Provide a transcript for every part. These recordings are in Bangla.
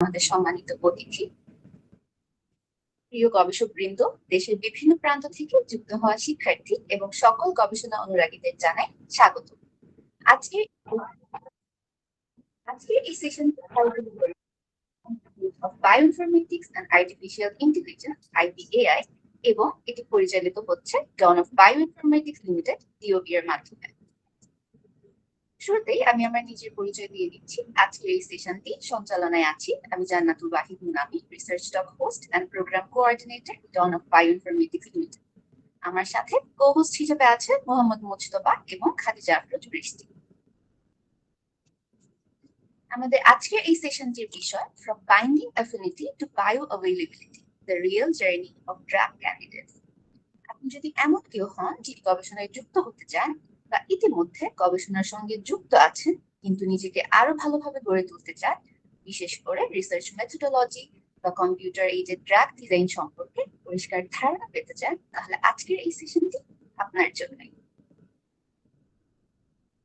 আমাদের সম্মানিত অতিথি, প্রিয় গবেষকবৃন্দ, দেশের বিভিন্ন প্রান্ত থেকে যুক্ত হওয়া শিক্ষার্থী এবং সকল গবেষণা অনুরাগীদের জানাই স্বাগত। আজকে আজকে এই session of bioinformatics and artificial intelligence IBAI এবং এটি পরিচালিত হচ্ছে Dawn of bioinformatics limited DOB এর মাধ্যমে। শুরুতেই আমি আমার নিজের পরিচয় দিয়ে দিচ্ছি। আজকের এই সেশনটি সঞ্চালনায় আছি আমি Jannatul Wahid Munami, research talk host and program coordinator Dawn of bioinformatics limited. আমার সাথে কো-হোস্ট হিসেবে আছে মোহাম্মদ মুজতবা এবং খাদিজা আফরোজ বৃষ্টি। আমাদের আজকের এই সেশনটির বিষয় from binding affinity to bioavailability, the real journey of drug candidates. আপনি যদি এমন কেউ হন যিনি গবেষণায় যুক্ত হতে চান বা ইতিমধ্যে গবেষণার সঙ্গে যুক্ত আছেন কিন্তু নিজেকে আরো ভালোভাবে গড়ে তুলতে চান, বিশেষ করে রিসার্চ মেথোডোলজি বা কম্পিউটার এইডেড ড্রাগ ডিজাইন সম্পর্কে পরিষ্কার ধারণা পেতে চান, তাহলে আজকের এই সেশনটি আপনার জন্যই।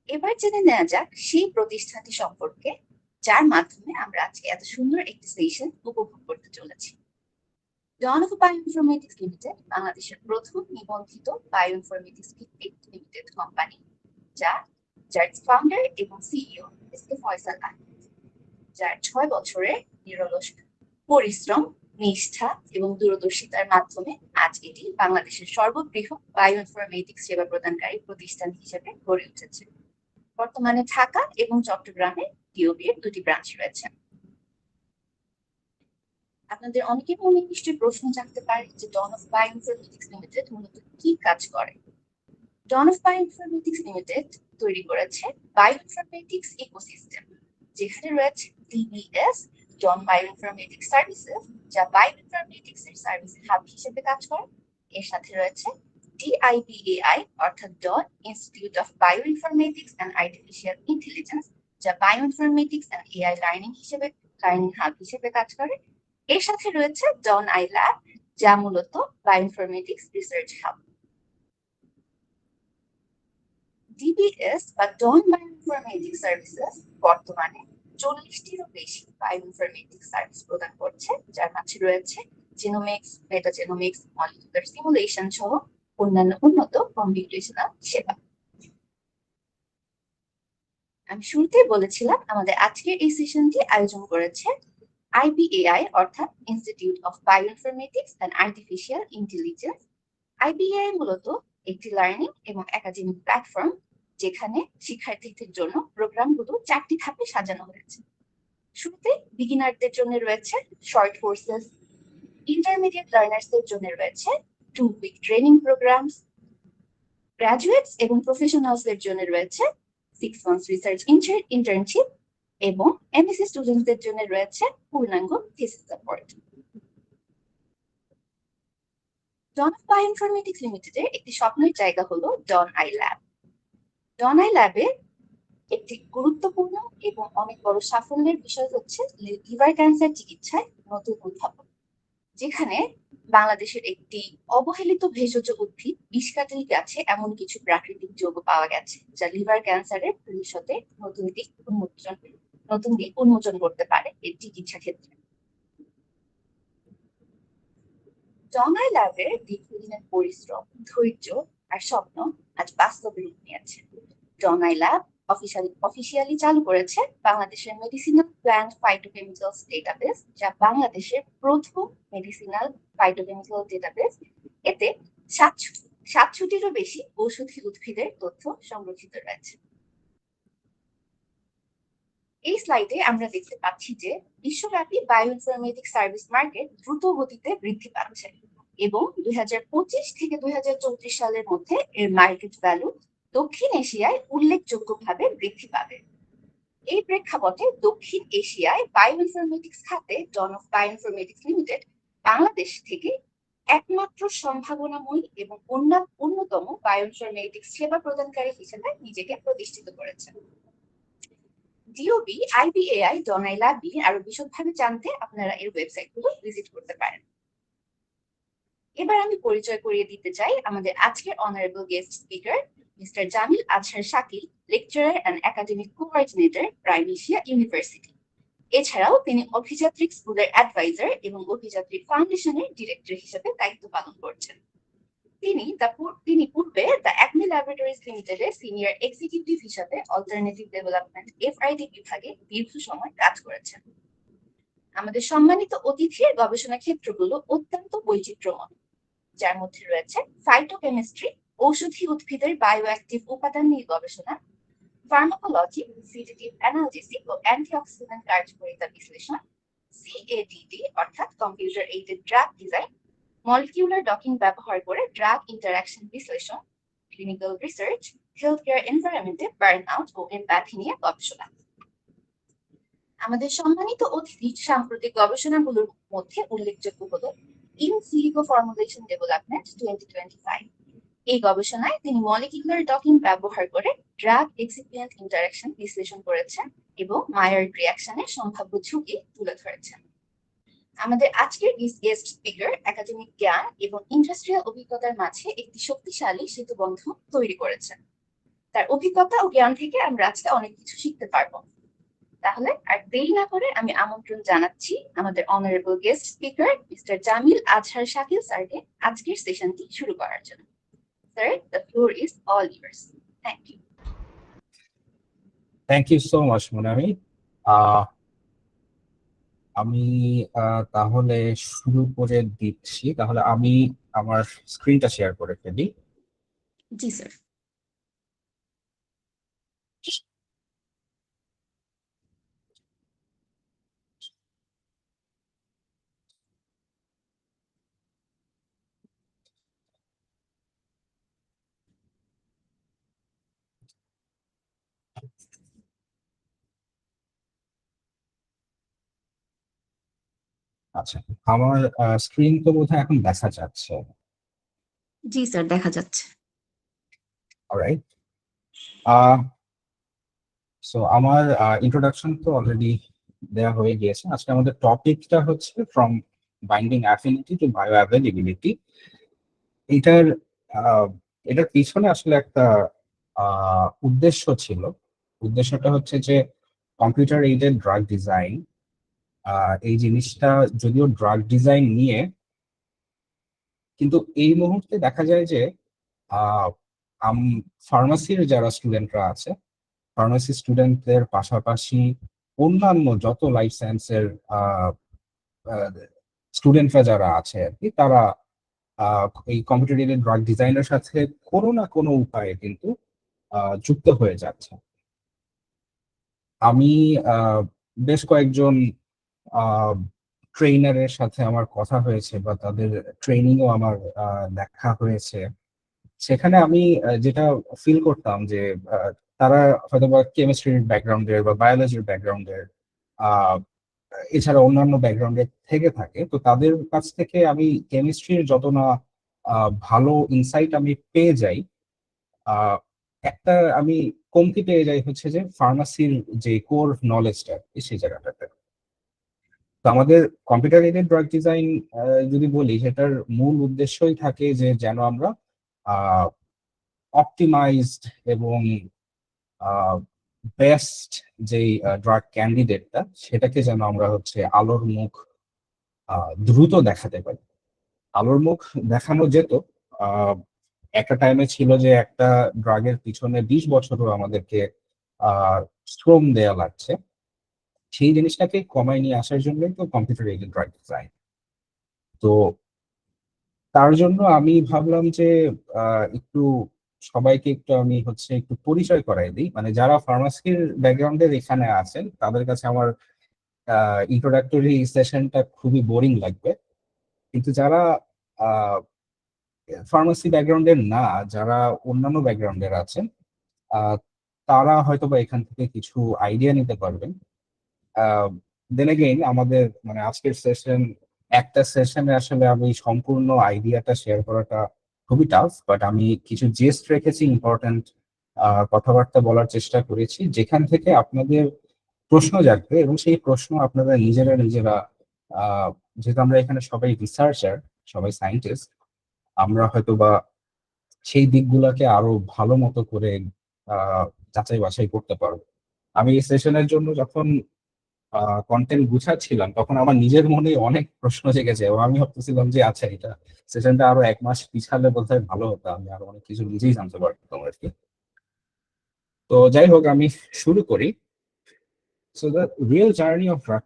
এবার জেনে নেওয়া যাক সেই প্রতিষ্ঠানটি সম্পর্কে যার মাধ্যমে আমরা আজকে এত সুন্দর একটি সেশন উপভোগ করতে চলেছি। ডন অফ বায়োইনফরমেটিক্স লিমিটেড বাংলাদেশের প্রথম নিবন্ধিত বায়োইনফরমেটিক্স ভিত্তিক লিমিটেড কোম্পানি, যার ফাউন্ডার এবং CEO S K Faisal Ahmed, যার 6 বছরের নিরলস পরিশ্রম, নিষ্ঠা এবং দূরদর্শিতার মাধ্যমে আজ এটি বাংলাদেশের সর্ববৃহৎ বায়োইনফরমেটিক্স সেবা প্রদানকারী প্রতিষ্ঠান হিসেবে গড়ে উঠেছে। বর্তমানে ঢাকা এবং চট্টগ্রামে ডিওবি এর 2টি ব্রাঞ্চ রয়েছে। আপনাদের অনেকের মনে নিশ্চয়ই প্রশ্ন জাগতে পারে যে ডন অফ বায়োইনফরমেটিক্স লিমিটেড মূলত কি কাজ করে। ডন অফ বায়োইনফরমেটিক্স লিমিটেড তৈরি করেছে বায়োইনফরমেটিক্স ইকোসিস্টেম, যেখানে রয়েছে ডিবিএস, ডন বায়োইনফরমেটিক্স সার্ভিসেস, যা বায়োইনফরমেটিক্স এর সার্ভিস হাব হিসেবে কাজ করে। এর সাথে রয়েছে ডিআইবিএআই অর্থাৎ Dawn institute of bioinformatics and artificial intelligence, যা bioinformatics and AI learning hub হিসেবে কাজ করে। এর সাথে রয়েছে ডন আই ল্যাব, যা মূলত বায়োইনফরমেটিক্স রিসার্চ হাব। ডিবিএস বা ডন বায়োইনফরমেটিক্স সার্ভিসেস বর্তমানে 40টিরও বেশি বায়োইনফরমেটিক্স সার্ভিস প্রদান করছে, যার মাঝে রয়েছে জিনোমিক্স, মেটাজেনোমিক্স, মলিকুলার সিমুলেশন সহ অন্যান্য উন্নত কম্পিউটেশনাল সেবা। আমি শুরুতেই বলেছিলাম আমাদের আজকের এই সেশনটি আয়োজন করেছে আইবিএআই অর্থাৎ institute of bioinformatics and artificial intelligence. IBAI মূলত একটি লার্নিং এবং একাডেমিক প্ল্যাটফর্ম, যেখানে শিক্ষার্থীদের জন্য প্রোগ্রামগুলো 4টি ধাপে সাজানো হয়েছে। শুরুতে বিগিনারদের জন্য রয়েছে শর্ট কোর্সেস, ইন্টারমিডিয়েট লার্নার্সদের জন্য রয়েছে 2 উইক ট্রেনিং প্রোগ্রামস, গ্রাজুয়েটস এবং প্রফেশনালসদের জন্য রয়েছে 6 মান্থস রিসার্চ ইন্টার্নশিপ এবং এমএসসি স্টুডেন্টদের জন্য রয়েছে পূর্ণাঙ্গ thesis support. Dawn of bioinformatics লিমিটেডের একটি স্বপ্নের জায়গা হলো Dawn I lab. Dawn I ল্যাবে একটি গুরুত্বপূর্ণ এবং অনেক বড় সাফল্যের বিষয় হচ্ছে লিভার ক্যান্সার চিকিৎসায় নতুন উদ্ভাবন, যেখানে বাংলাদেশের একটি অবহেলিত ভেষজ উদ্ভিদ বিষকাঠিল গাছে এমন কিছু প্রাকৃতিক যৌগ পাওয়া গেছে যা লিভার ক্যান্সারের ভবিষ্যতে নতুন দিক উন্মোচন করতে পারে এর চিকিৎসা ক্ষেত্রে। ডন আই ল্যাবের দীর্ঘদিনের পরিশ্রম, ধৈর্য আর স্বপ্ন আজ বাস্তবে রূপ নিয়েছে। ডন আই ল্যাব অফিসিয়ালি চালু করেছে বাংলাদেশের মেডিসিনাল প্ল্যান্ট ফাইটোকেমিক্যালস ডেটাবেস, যা বাংলাদেশের প্রথম মেডিসিনাল ফাইটোকেমিক্যাল ডেটাবেস। এতে 700টিরও বেশি ঔষধি উদ্ভিদের তথ্য সংরক্ষিত রয়েছে। এই স্লাইডে আমরা দেখতে পাচ্ছি যে বিশ্বব্যাপী বায়োইনফরমেটিক্স সার্ভিস মার্কেট দ্রুত গতিতে বৃদ্ধি পাচ্ছে এবং 2025 থেকে 2034 সালের মধ্যে এর মার্কেট ভ্যালু দক্ষিণ এশিয়ায় উল্লেখযোগ্যভাবে বৃদ্ধি পাবে। এই প্রেক্ষাপটে দক্ষিণ এশিয়ায় বায়োইনফরমেটিক্স খাতে ডন অফ বায়োইনফরমেটিক্স লিমিটেড বাংলাদেশ থেকে একমাত্র সম্ভাবনাময়ী এবং অন্যতম বায়োইনফরমেটিক্স সেবা প্রদানকারী হিসেবে নিজেকে প্রতিষ্ঠিত করেছে। ডিওবি, আইবিএআই, ডন আই ল্যাব নিয়ে আরো বিশদভাবে জানতে আপনারা এর ওয়েবসাইটগুলো ভিজিট করতে পারেন। এবার আমি পরিচয় করিয়ে দিতে চাই আমাদের আজকের honourable guest speaker mister Jamil Azhar Shakil, lecturer and academic coordinator, prime Asia university. এছাড়াও তিনি অভিযাত্রিক স্কুলের অ্যাডভাইজার এবং অভিযাত্রিক ফাউন্ডেশনের ডিরেক্টর হিসেবে দায়িত্ব পালন করছেন। তিনি পূর্বে দ্য অ্যাকমি ল্যাবরেটরিজ লিমিটেডের সিনিয়র এক্সিকিউটিভ হিসেবে অল্টারনেটিভ ডেভেলপমেন্ট এফআইডি বিভাগে দীর্ঘ সময় কাজ করেছেন। আমাদের সম্মানিত অতিথির গবেষণা ক্ষেত্রগুলো অত্যন্ত বৈচিত্র্যময়, যার মধ্যে রয়েছে ফাইটোকেমিস্ট্রি, ঔষধি উদ্ভিদের বায়োঅ্যাক্টিভ উপাদান নিয়ে গবেষণা, ফার্মাকোলজি, সিডেটিভ অ্যানালজেসিক ও অ্যান্টিঅক্সিডেন্ট কার্যকারিতা বিশ্লেষণ, সিএডিডি অর্থাৎ computer aided drug design, molecular docking ব্যবহার করে ড্রাগ ইন্টারঅ্যাকশন বিশ্লেষণ, ক্লিনিক্যাল রিসার্চ, হেলথ কেয়ার এনভায়রনমেন্টে বার্ন আউট ও এমপ্যাথি নিয়ে গবেষণা। আমাদের সম্মানিত অতিথি সাম্প্রতিক গবেষণাগুলোর মধ্যে উল্লেখযোগ্য হলো ইন সিলিকো ফর্মুলেশন ডেভেলপমেন্ট 2025। এই গবেষণায় তিনি মলিকিউলার ডকিং ব্যবহার করে ড্রাগ এক্সিপিয়েন্ট ইন্টারঅ্যাকশন বিশ্লেষণ করেছেন এবং মায়ার্ড রিঅ্যাকশনের সম্ভাব্য ঝুঁকি তুলে ধরেছেন। আমাদের আজকের গেস্ট স্পিকার একাডেমিক জ্ঞান এবং ইন্ডাস্ট্রিয়াল অভিজ্ঞতার মাঝে একটি শক্তিশালী সেতুবন্ধন তৈরি করেছেন। তার অভিজ্ঞতা ও জ্ঞান থেকে আমরা আজকে অনেক কিছু শিখতে পারবো। তাহলে আর দেরি না করে আমি আমন্ত্রণ জানাচ্ছি আমাদের honourable guest speaker mister Jamil Azhar Shakil স্যারকে আজকের সেশনটি শুরু করার জন্য। Sir, the floor is all yours. Thank you. Thank you so much, Monami. আমি তাহলে শুরু করে দিচ্ছি। তাহলে আমি আমার স্ক্রিনটা শেয়ার করে ফেলি। জি স্যার। আচ্ছা, আমার স্ক্রিন তো বোধহয় এখন দেখা যাচ্ছে। জি স্যার, দেখা যাচ্ছে। অলরাইট, সো আমার ইন্ট্রোডাকশন তো অলরেডি দেওয়া হয়ে গিয়েছে। আজকে আমাদের টপিকটা হচ্ছে from binding affinity to bio availability. এটার এটার পিছনে আসলে একটা উদ্দেশ্য ছিল। উদ্দেশ্যটা হচ্ছে যে কম্পিউটার এইডেড ড্রাগ ডিজাইন, এই জিনিসটা যদিও ড্রাগ ডিজাইন নিয়ে, কিন্তু এই মুহূর্তে দেখা যায় যে ফার্মাসির যারা স্টুডেন্টরা আছে, ফার্মাসি স্টুডেন্টদের পাশাপাশি অন্যান্য যত লাইফ সায়েন্সের স্টুডেন্টরা যারা আছে আর কি, তারা এই কম্পিউটার এইডেড ড্রাগ ডিজাইনের সাথে কোনো না কোনো উপায়ে কিন্তু যুক্ত হয়ে যাচ্ছে। আমি বেশ কয়েকজন ট্রেনারের সাথে আমার কথা হয়েছে বা তাদের ট্রেনিংও আমার দেখা হয়েছে। সেখানে আমি যেটা ফিল করতাম যে তারা হয়তো বা কেমিস্ট্রির ব্যাকগ্রাউন্ডের বা বায়োলজির ব্যাকগ্রাউন্ডের, এছাড়া অন্যান্য ব্যাকগ্রাউন্ডের থেকে থাকে। তো তাদের কাছ থেকে আমি কেমিস্ট্রির যত না ভালো ইনসাইট আমি পেয়ে যাই, একটা আমি কমতি পেয়ে যাই হচ্ছে যে ফার্মাসির যে কোর নলেজটা সেই জায়গাটাতে। তো আমাদের কম্পিউটার এইডেড ড্রাগ ডিজাইন যদি বলি, সেটার মূল উদ্দেশ্যই থাকে যে যেন আমরা অপটিমাইজড এবং বেস্ট যেই ড্রাগ ক্যান্ডিডেটটা, সেটাকে যেন আমরা হচ্ছে আলোর মুখ দ্রুত দেখাতে পারি। আলোর মুখ দেখানো যেত, একটা টাইমে ছিল যে একটা ড্রাগের পিছনে 20 বছরও আমাদেরকে শ্রম দেয়া লাগছে। সেই জিনিসটাকে কমায় নিয়ে আসার জন্যই তো কম্পিউটার এইডেড ড্রাগ ডিজাইন। তো তার জন্য আমি ভাবলাম যে একটু সবাইকে একটু আমি হচ্ছে একটু পরিচয় করাই দিই। মানে যারা ফার্মাসির ব্যাকগ্রাউন্ডের এখানে আছেন, তাদের কাছে আমার ইন্ট্রোডাক্টরি সেশনটা খুবই বোরিং লাগবে। কিন্তু যারা ফার্মাসি ব্যাকগ্রাউন্ডের না, যারা অন্যান্য ব্যাকগ্রাউন্ডের আছেন, তারা হয়তো বা এখান থেকে কিছু আইডিয়া নিতে পারবেন। দেন এগেইন আমাদের মানে আজকের একটা সেশনে আসলে আমি সম্পূর্ণ আইডিয়াটা শেয়ার করাটা খুবই টাফ, বাট আমি কিছু জেস্ট রেখেছি, ইম্পর্টেন্ট কথাবার্তা বলার চেষ্টা করেছি, যেখান থেকে আপনাদের প্রশ্ন জাগবে এবং সেই প্রশ্ন আপনারা নিজেরা যেহেতু আমরা এখানে সবাই রিসার্চার, সবাই সায়েন্টিস্ট, আমরা হয়তো বা সেই দিকগুলোকে আরো ভালো মতো করে যাচাই বাছাই করতে পারবো। আমি এই সেশনের জন্য যখন কন্টেন্ট গুছাচ্ছিলাম তখন আমার নিজের মনে অনেক প্রশ্ন জেগেছে এবং আমি ভাবতেছিলাম যে আচ্ছা এটা সেশনটা আরো 1 মাস পিছালে বোধহয় ভালো হতো, আমি আরো অনেক কিছু নিজেই জানতে পারতাম আর কি। তো যাই হোক আমি শুরু করি। So the real journey of drug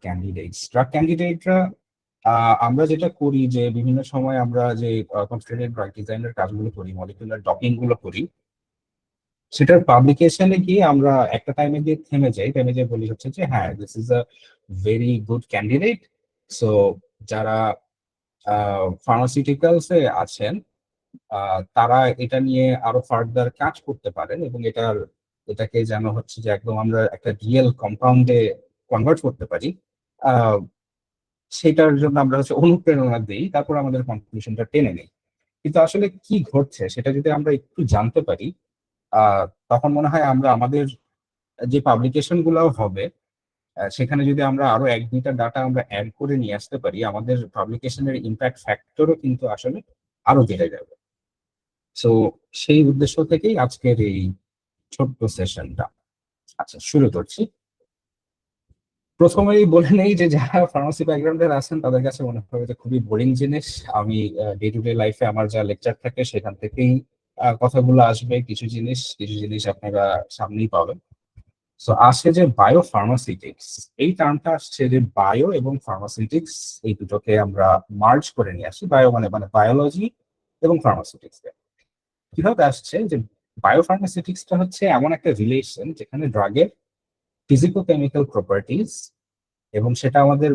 ক্যান্ডিডেটরা, আমরা যেটা করি যে বিভিন্ন সময় আমরা যে কনসেন্ট্রেটেড ড্রাগ ডিজাইনের কাজগুলো করি, মলিকুলার ডকিং গুলো করি, সেটার পাবলিকেশনে গিয়ে আমরা একটা টাইমে গিয়ে থেমে যাই বলি হচ্ছে যে হ্যাঁ this is a very good candidate. So যারা ফার্মাসিউটিক্যালসে আছেন তারা এটা নিয়ে আরো ফার্দার কাজ করতে পারেন এবং এটাকে যেন হচ্ছে যে একদম আমরা একটা রিয়েল কম্পাউন্ডে কনভার্ট করতে পারি, আহ, সেটার জন্য আমরা হচ্ছে অনুপ্রেরণা দিই, তারপর আমাদের কনক্লুশনটা টেনে নিই। কিন্তু আসলে কি ঘটছে সেটা যদি আমরা একটু জানতে পারি, আহ তখন মনে হয় আমরা আমাদের যে পাবলিকেশন গুলো হবে সেখানে যদি আমরা আরো 1-2টা ডাটা আমরা অ্যাড করে নিয়ে আসতে পারি, আমাদের পাবলিকেশনের ইম্প্যাক্ট ফ্যাক্টরও কিন্তু আসলে আরো বেড়ে যাবে। সো সেই উদ্দেশ্য থেকেই আজকের এই ছোট্ট সেশনটা। আচ্ছা শুরু করছি। প্রথমেই বলে নেই যে যারা ফার্মাসি ব্যাকগ্রাউন্ডের আছেন তাদের কাছে মনে হবে যে খুবই বোরিং জিনিস। আমি ডে টু ডে লাইফে আমার যা লেকচার থাকে সেখান থেকেই কথাগুলো আসবে, কিছু জিনিস আপনারা সামনেই পাবেন। সো আসে যে বায়ো ফার্মাসিউটিক্স, এই টার্মটা আসছে যে বায়ো এবং ফার্মাসিউটিক্স এই দুটোকে আমরা মার্জ করে নিয়ে আসি। বায়ো মানে বায়োলজি এবং ফার্মাসিউটিক্স কিভাবে আসছে যে বায়ো ফার্মাসিউটিক্সটা হচ্ছে এমন একটা রিলেশন যেখানে ড্রাগের ফিজিকো কেমিক্যাল প্রপার্টিজ এবং সেটা আমাদের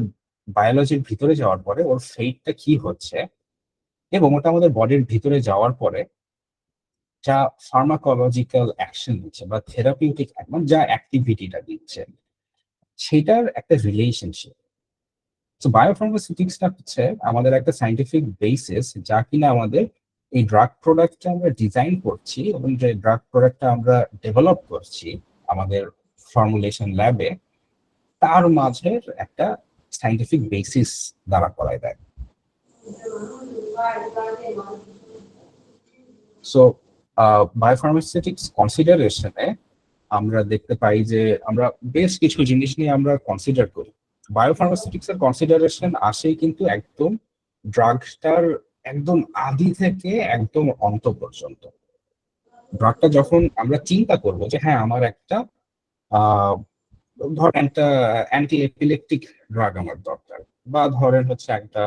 বায়োলজির ভিতরে যাওয়ার পরে ওর ফেটটা কি হচ্ছে এবং ওটা আমাদের বডির ভিতরে যাওয়ার পরে যা ফার্মাকোলজিক্যাল অ্যাকশন দিচ্ছে বা থেরাপিউটিক মানে যা অ্যাক্টিভিটিটা দিচ্ছে সেটার একটা রিলেশনশিপ। তো বায়োফার্মাসিউটিক্সটা হচ্ছে আমাদের একটা সাইন্টিফিক বেসিস যা কিনা আমাদের এই ড্রাগ প্রোডাক্টটা আমরা ডিজাইন করছি এবং যে ড্রাগ প্রোডাক্টটা আমরা ডেভেলপ করছি আমাদের ফর্মুলেশন ল্যাবে, তার মাঝের একটা সাইন্টিফিক বেসিস দ্বারা করায় দেয়। সো বায়োফার্মাসিউটিক্স কনসিডারেশনে আমরা দেখতে পাই যে আমরা বেশ কিছু জিনিস নিয়ে আমরা কনসিডার করি। বায়োফার্মাসিউটিক্স এর কনসিডারেশন আসেই কিন্তু একদম ড্রাগটার একদম আদি থেকে একদম অন্ত পর্যন্ত। ড্রাগটা যখন আমরা চিন্তা করব যে হ্যাঁ আমার একটা আহ ধরেন একটা অ্যান্টি এপিলেপটিক ড্রাগ আমার দরকার, বা ধরেন হচ্ছে একটা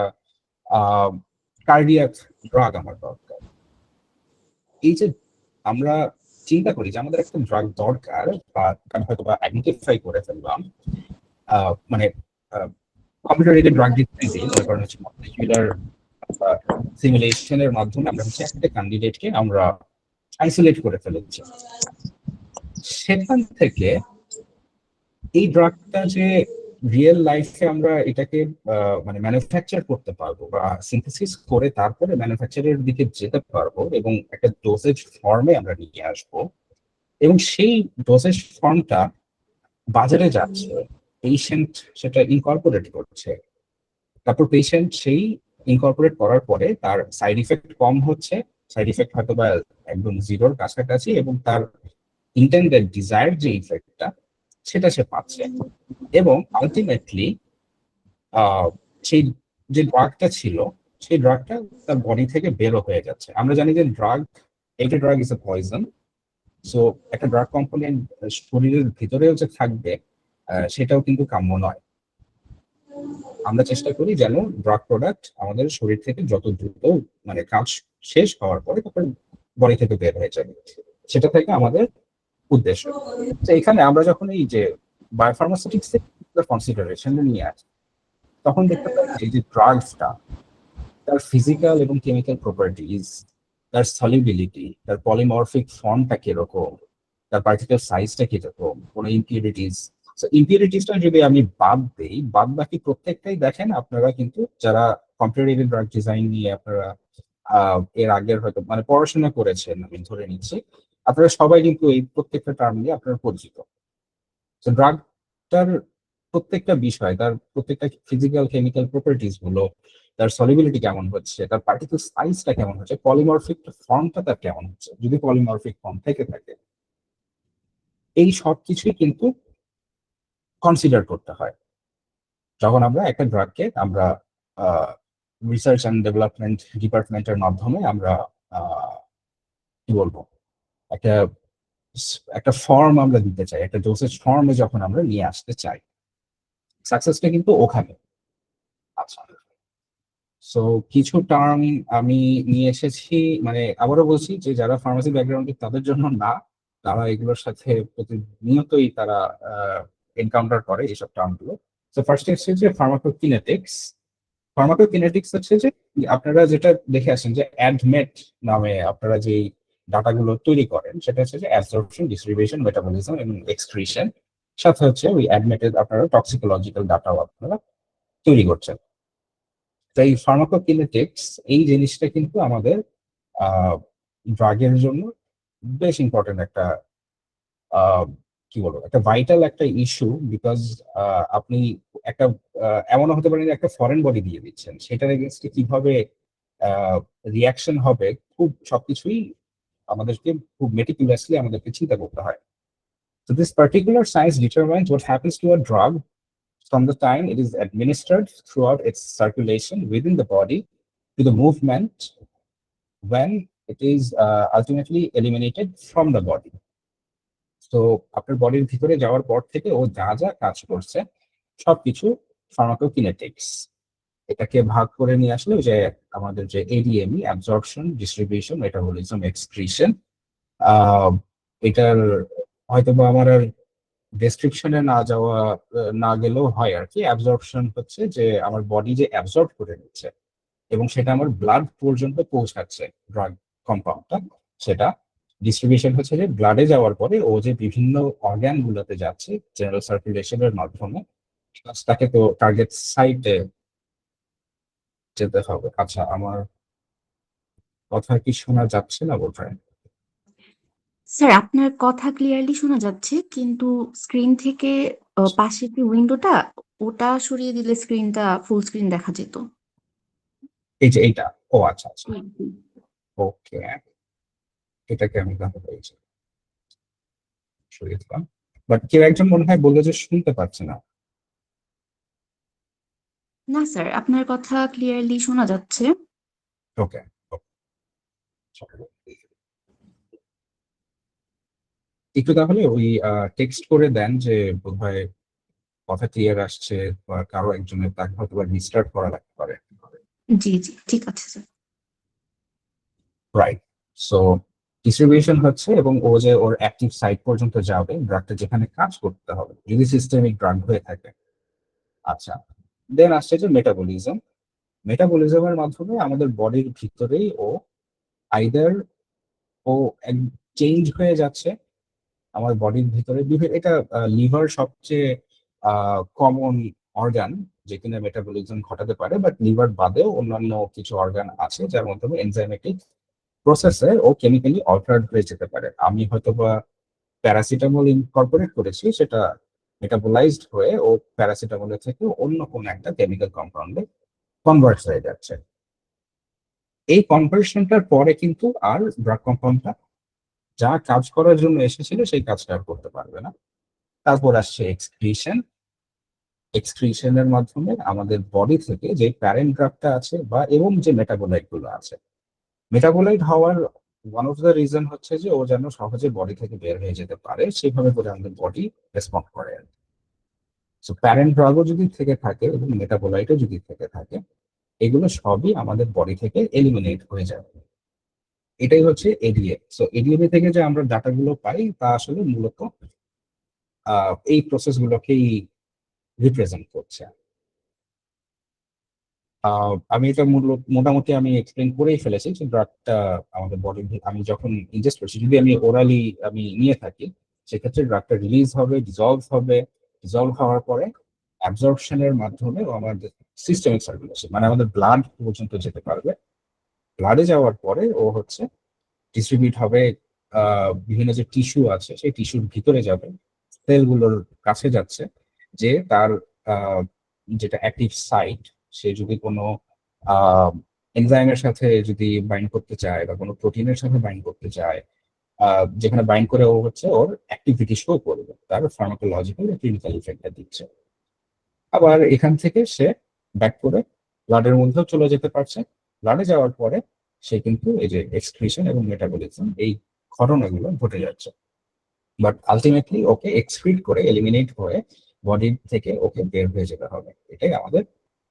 আহ কার্ডিয়াক ড্রাগ আমার দরকার, এই যে আমরা চিন্তা করি যে আমাদের একটা ড্রাগ দরকার বা হয়তো বা আইডেন্টিফাই করে ফেললাম, মানে কম্পিউটার এইডেড ড্রাগ ডিজাইন মনে করেন হচ্ছে মলিকিউলার সিমুলেশনের মাধ্যমে আমরা হচ্ছে একটা ক্যান্ডিডেটকে আমরা আইসোলেট করে ফেলেছি। সেখান থেকে এই ড্রাগটা যে রিয়েল লাইফে আমরা এটাকে মানে ম্যানুফ্যাকচার করতে পারবো বা সিনথেসিস করে তারপরে ম্যানুফ্যাকচারের দিকে যেতে পারবো এবং একটা ডোসেজ ফর্মে আমরা নিয়ে আসবো এবং সেই ডোসেজ ফর্মটা বাজারে যাচ্ছে, পেশেন্ট সেটা ইনকর্পোরেট করছে, তারপর পেশেন্ট সেই ইনকর্পোরেট করার পরে তার সাইড ইফেক্ট কম হচ্ছে, সাইড ইফেক্ট হয়তো বা একদম জিরোর কাছাকাছি, এবং তার ইন্টেন্ডেড ডিজায়ার যে ইফেক্টটা সেটা সে পাচ্ছে এবং আলটিমেটলি সেই যে ড্রাগটা ছিল সেই ড্রাগটা তার বডি থেকে বেরো হয়ে যাচ্ছে। আমরা জানি যে একটা drug is a poison. So একটা ড্রাগ কম্পোনেন্ট শরীরের ভিতরেও যে থাকবে সেটাও কিন্তু কাম্য নয়। আমরা চেষ্টা করি যেন ড্রাগ প্রোডাক্ট আমাদের শরীর থেকে যত দ্রুত মানে কাজ শেষ হওয়ার পরে তারপর বডি থেকে বের হয়ে যাবে, সেটা থেকে আমাদের উদ্দেশ্য। তো এখানে আমরা যখন এই যে বায়োফার্মাসিউটিক্স কনসিডারেশন নিয়ে আসি তখন দেখতে পাই যে এই যে ড্রাগসটা তার ফিজিক্যাল এবং কেমিক্যাল প্রপার্টিজ, তার সলিবিলিটি, তার পলিমরফিক ফর্মটা কিরকম, তার পার্টিকেল সাইজটা কিরকম, কোন ইম্পিউরিটিস, ইম্পিউরিটিসটা যদি আমি বাদ দেই, বাদ বাকি প্রত্যেকটাই দেখেন আপনারা কিন্তু যারা কম্পিউটার ড্রাগ ডিজাইন নিয়ে আপনারা এর আগের হয়তো মানে পড়াশোনা করেছেন আমি ধরে নিচ্ছি, আপনারা সবাই কিন্তু এই প্রত্যেকটা টার্ম নিয়ে আপনারা পরিচিত। তো ড্রাগটার প্রত্যেকটা বিষয়, তার প্রত্যেকটা ফিজিক্যাল কেমিক্যাল প্রপার্টিজ গুলো, তার সলিবিলিটি কেমন হচ্ছে, তার পার্টিকেল সাইজটা কেমন হচ্ছে, পলিমরফিক ফর্মটা তার কেমন হচ্ছে, যদি পলিমরফিক ফর্ম থেকে থাকে, এই সব কিছুই কিন্তু কনসিডার করতে হয়। যখন আমরা একটা ড্রাগকে আমরা রিসার্চ অ্যান্ড ডেভেলপমেন্ট ডিপার্টমেন্টের মাধ্যমে আমরা কি বলবো একটা একটা ফর্ম আমরা দিতে চাই, একটা ডোসেজ ফর্মে যখন আমরা নিয়ে আসতে চাই, সাকসেসটা কিন্তু ওখানে। আচ্ছা, সো কিছু টার্ম আমি নিয়ে এসেছি, মানে আবারও বলছি যে যারা ফার্মাসি ব্যাকগ্রাউন্ডে তাদের জন্য না, তারা এগুলোর সাথে প্রতিনিয়তই তারা এনকাউন্টার করে এইসব টার্মগুলো। তো ফার্স্ট হচ্ছে যে ফার্মাকোকিনেটিক্স। ফার্মাকোকিনেটিক্স হচ্ছে যে আপনারা যেটা দেখে আসেন যে অ্যাডমেট নামে আপনারা যে ডাটাগুলো তৈরি করেন, সেটা হচ্ছে যে অ্যাবজর্পশন, ডিস্ট্রিবিউশন, মেটাবলিজম এবং এক্সক্রিশন। সাথে হচ্ছে ওই অ্যাডমেটেড আপনারা টক্সিকোলজিক্যাল ডাটাও আপনারা তৈরি করছেন। তো এই ফার্মাকোকিনেটিক্স এই জিনিসটা কিন্তু আমাদের ড্রাগের জন্য বেশ ইম্পর্টেন্ট একটা আহ, কি বলবো, একটা ভাইটাল একটা ইস্যু। বিকজ আপনি একটা এমনও হতে পারে যে একটা ফরেন বডি দিয়ে দিচ্ছেন, সেটার এগেনস্টে কিভাবে রিয়াকশন হবে, খুব সবকিছুই আমাদেরকে খুব মেটিকুলাসলি আমাদেরকে চিন্তা করতে হয়। So this particular science determines what happens to a drug from the time it is administered throughout its circulation within the body to the movement when it is ultimately eliminated from the body. তো আপনার বডির ভিতরে যাওয়ার পর থেকে ও যা যা কাজ করছে সবকিছু ফার্মাকোকিনেটিক্স। এটাকে ভাগ করে নিয়ে আসলে ওই যে আমাদের যে এডিএমই, অ্যাবজর্পশন, ডিস্ট্রিবিউশন, মেটাবলিজম, এক্সক্রিশন। আহ এটার হয়তো বা আমার আর ডেসক্রিপশনে না যাওয়া না গেলেও হয় আর কি। অ্যাবজর্পশন হচ্ছে যে আমার বডি যে অ্যাবজর্ব করে নিচ্ছে এবং সেটা আমার ব্লাড পর্যন্ত পৌঁছাচ্ছে ড্রাগ কম্পাউন্ডটা, সেটা। ডিস্ট্রিবিউশন হচ্ছে যে ব্লাডে যাওয়ার পরে ও যে বিভিন্ন অর্গান গুলোতে যাচ্ছে জেনারেল সার্কুলেশনের মাধ্যমে, তাকে তো টার্গেট সাইটে যেতে হবে। আচ্ছা, আমার কথা কি শোনা যাচ্ছে না বোধহয়? স্যার আপনার কথা ক্লিয়ারলি শোনা যাচ্ছে, কিন্তু স্ক্রিন থেকে পাশে যে উইন্ডোটা ওটা সরিয়ে দিলে স্ক্রিনটা ফুল স্ক্রিন দেখা যেত। এই যে এইটা, ও আচ্ছা আচ্ছা, জি, জি। ওকে, এটাকে আমি জানতে পেরেছি, সরিয়ে দিলাম। বাট কেউ একজন মনে হয় বললো যে শুনতে পাচ্ছে না। না স্যার, আপনার কথা ক্লিয়ারলি শোনা যাচ্ছে। ওকে, একটু তাহলে ওই টেক্সট করে দেন যে বোধহয় কথা ক্লিয়ার আসছে, বা কারো একজনের তাকে হয়তো বা রিস্টার্ট করা লাগতে পারে। জি জি, ঠিক আছে স্যার। রাইট। সো ডিস্ট্রিবিউশন হচ্ছে, এবং ও যে ওর অ্যাক্টিভ সাইট পর্যন্ত যাবে ড্রাগটা যেখানে কাজ করতে হবে যদি সিস্টেমিক ড্রাগ হয়ে থাকে। আচ্ছা, দেন আসছে যে মেটাবলিজম। মেটাবলিজমের মাধ্যমে আমাদের বডির ভিতরেই ও আইদার ও চেঞ্জ হয়ে যাচ্ছে আমার বডির ভিতরে বিভিন্ন, এটা লিভার সবচেয়ে কমন অর্গান যেখানে মেটাবলিজম ঘটাতে পারে, বাট লিভার বাদেও অন্যান্য কিছু অর্গান আছে যার মাধ্যমে এনজাইমেটিক প্রসেসে ও কেমিক্যালি অল্টার্ড হয়ে যেতে পারে। আমি হয়তো বা প্যারাসিটামল ইনকর্পোরেট করেছি, সেটা মেটাবোলাইজড হয়ে ও প্যারাসিটামলের থেকে অন্য কোনো একটা কেমিক্যাল কম্পাউন্ডে কনভার্ট হয়ে যাচ্ছে। এই কনভার্সনটার পরে কিন্তু আর ড্রাগ কম্পাউন্ডটা যা কাজ করার জন্য এসেছিল সেই কাজটা আর করতে পারবে না। তারপর আসছে এক্সক্রিশন। এক্সক্রিশনের মাধ্যমে আমাদের বডি থেকে যে প্যারেন্ট ড্রাগটা আছে বা এবং যে মেটাবোলাইট গুলো আছে, মেটাবোলাইট হওয়ার ওয়ান অফ দ্য রিজন হচ্ছে যে ও যেন সহজে বডি থেকে বের হয়ে যেতে পারে, সেভাবে করে আমাদের বডি রেসপন্ড করে। সো প্যারেন্ট ড্রাগও যদি থেকে থাকে এবং মেটাবোলাইটও যদি থেকে থাকে, এগুলো সবই আমাদের বডি থেকে এলিমিনেট হয়ে যাবে। এটাই হচ্ছে এডিএ। সো এডিএ থেকে যে আমরা ডাটাগুলো পাই তা আসলে মূলত এই প্রসেস গুলোকেই রিপ্রেজেন্ট করছে। আমি এটা মোটামুটি আমি এক্সপ্লেন করেই ফেলেছি যে ড্রাগটা আমাদের বডি, আমি যখন ইনজেস্ট করছি, যদি আমি ওরালি আমি নিয়ে থাকি, সেক্ষেত্রে ড্রাগটা রিলিজ হবে, ডিজলভ হবে। ডিজলভ হওয়ার পরে অ্যাবজর্পশনের মাধ্যমে ও আমাদের সিস্টেমিক সার্কুলেশন, মানে আমাদের ব্লাড পর্যন্ত যেতে পারবে। ব্লাডে যাওয়ার পরে ও হচ্ছে ডিস্ট্রিবিউট হবে বিভিন্ন যে টিস্যু আছে সেই টিস্যুর ভিতরে যাবে, সেলগুলোর কাছে যাচ্ছে, যে তার আহ, যেটা অ্যাক্টিভ সাইট, সে যদি কোনো এনজাইমের সাথে যদি বাইন্ড করতে চায় বা কোনো প্রোটিনের সাথে বাইন্ড করতে চায়, যেখানে বাইন্ড করে ও হচ্ছে ওর অ্যাক্টিভিটি শো করবে, তার ফার্মাকোলজিক্যাল ক্লিনিক্যাল ইফেক্টটা দিচ্ছে। আবার এখান থেকে সে ব্যাক করে ব্লাডের মধ্যেও চলে যেতে পারছে। ব্লাডে যাওয়ার পরে সে কিন্তু এই যে এক্সক্রিশন এবং মেটাবলিজম এই ঘটনাগুলো ঘটে যাচ্ছে, বাট আলটিমেটলি ওকে এক্সক্রিট করে এলিমিনেট হয়ে বডি থেকে ওকে বের হয়ে যেতে হবে। এটাই আমাদের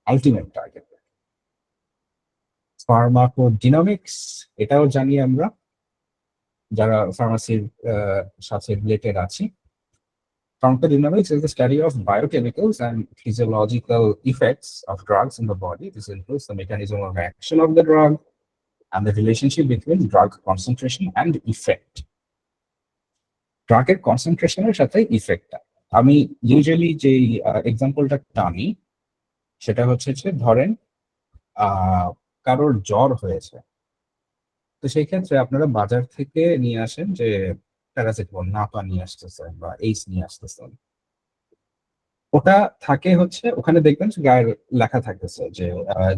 আলটিমেট টার্গেট। ফার্মাকোডিনামিক্স এটাও জানি আমরা যারা ফার্মাসির সাথে রিলেটেড আছি। Pharmacodynamics is the study of biochemicals and physiological effects of drugs in the body. This includes the mechanism of action of the drug and the relationship between drug concentration and effect. ড্রাগের কনসেন্ট্রেশনের সাথে ইফেক্টটা আমি ইউজুয়ালি যে এক্সাম্পলটা টানি সেটা হচ্ছে যে ধরেন কারোর জ্বর হয়েছে, তো সেই ক্ষেত্রে আপনারা বাজার থেকে নিয়ে আসেন যে প্যারাসিটামল, নাপা নিয়ে আসতেছেন বা এইস নিয়ে আসতেছেন। ওটা থাকে হচ্ছে ওখানে দেখবেন যে গায়ের লেখা থাকতেছে যে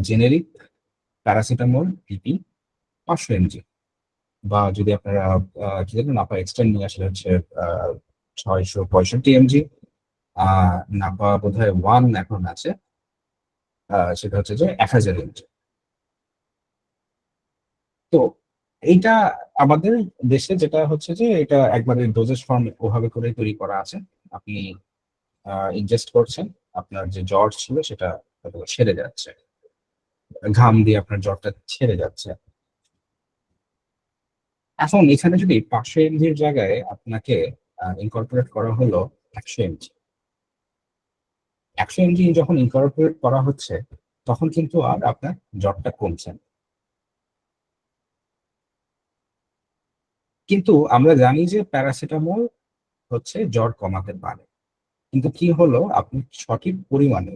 জেনেরিক প্যারাসিটামল পিপি 500 mg, বা যদি আপনারা কি জানেন নাপা এক্সটেন্ড নিয়ে আসলে হচ্ছে 665 mg। নাপা বোধহয় 1 এখন আছে, সেটা হচ্ছে যে 1000 mg। তো এইটা আমাদের দেশে যেটা হচ্ছে যে এটা একবারে ডোজেস ফর্ম ওভাবে করে তৈরি করা আছে। আপনি ইনজেস্ট করছেন, আপনার যে জ্বর ছিল সেটা হয়তো সেরে যাচ্ছে, ঘাম দিয়ে আপনার জ্বরটা ছেড়ে যাচ্ছে। এখন এখানে যদি 500 mg জায়গায় আপনাকে ইনকর্পোরেট করা হলো 100 mg, 100 mg যখন ইনকর্পোরেট করা হচ্ছে তখন কিন্তু আর আপনার জ্বরটা কমছে না। কিন্তু আমরা জানি যে প্যারাসিটামল হচ্ছে জ্বর কমাতে পারে, কিন্তু কি হলো আপনি সঠিক পরিমাণে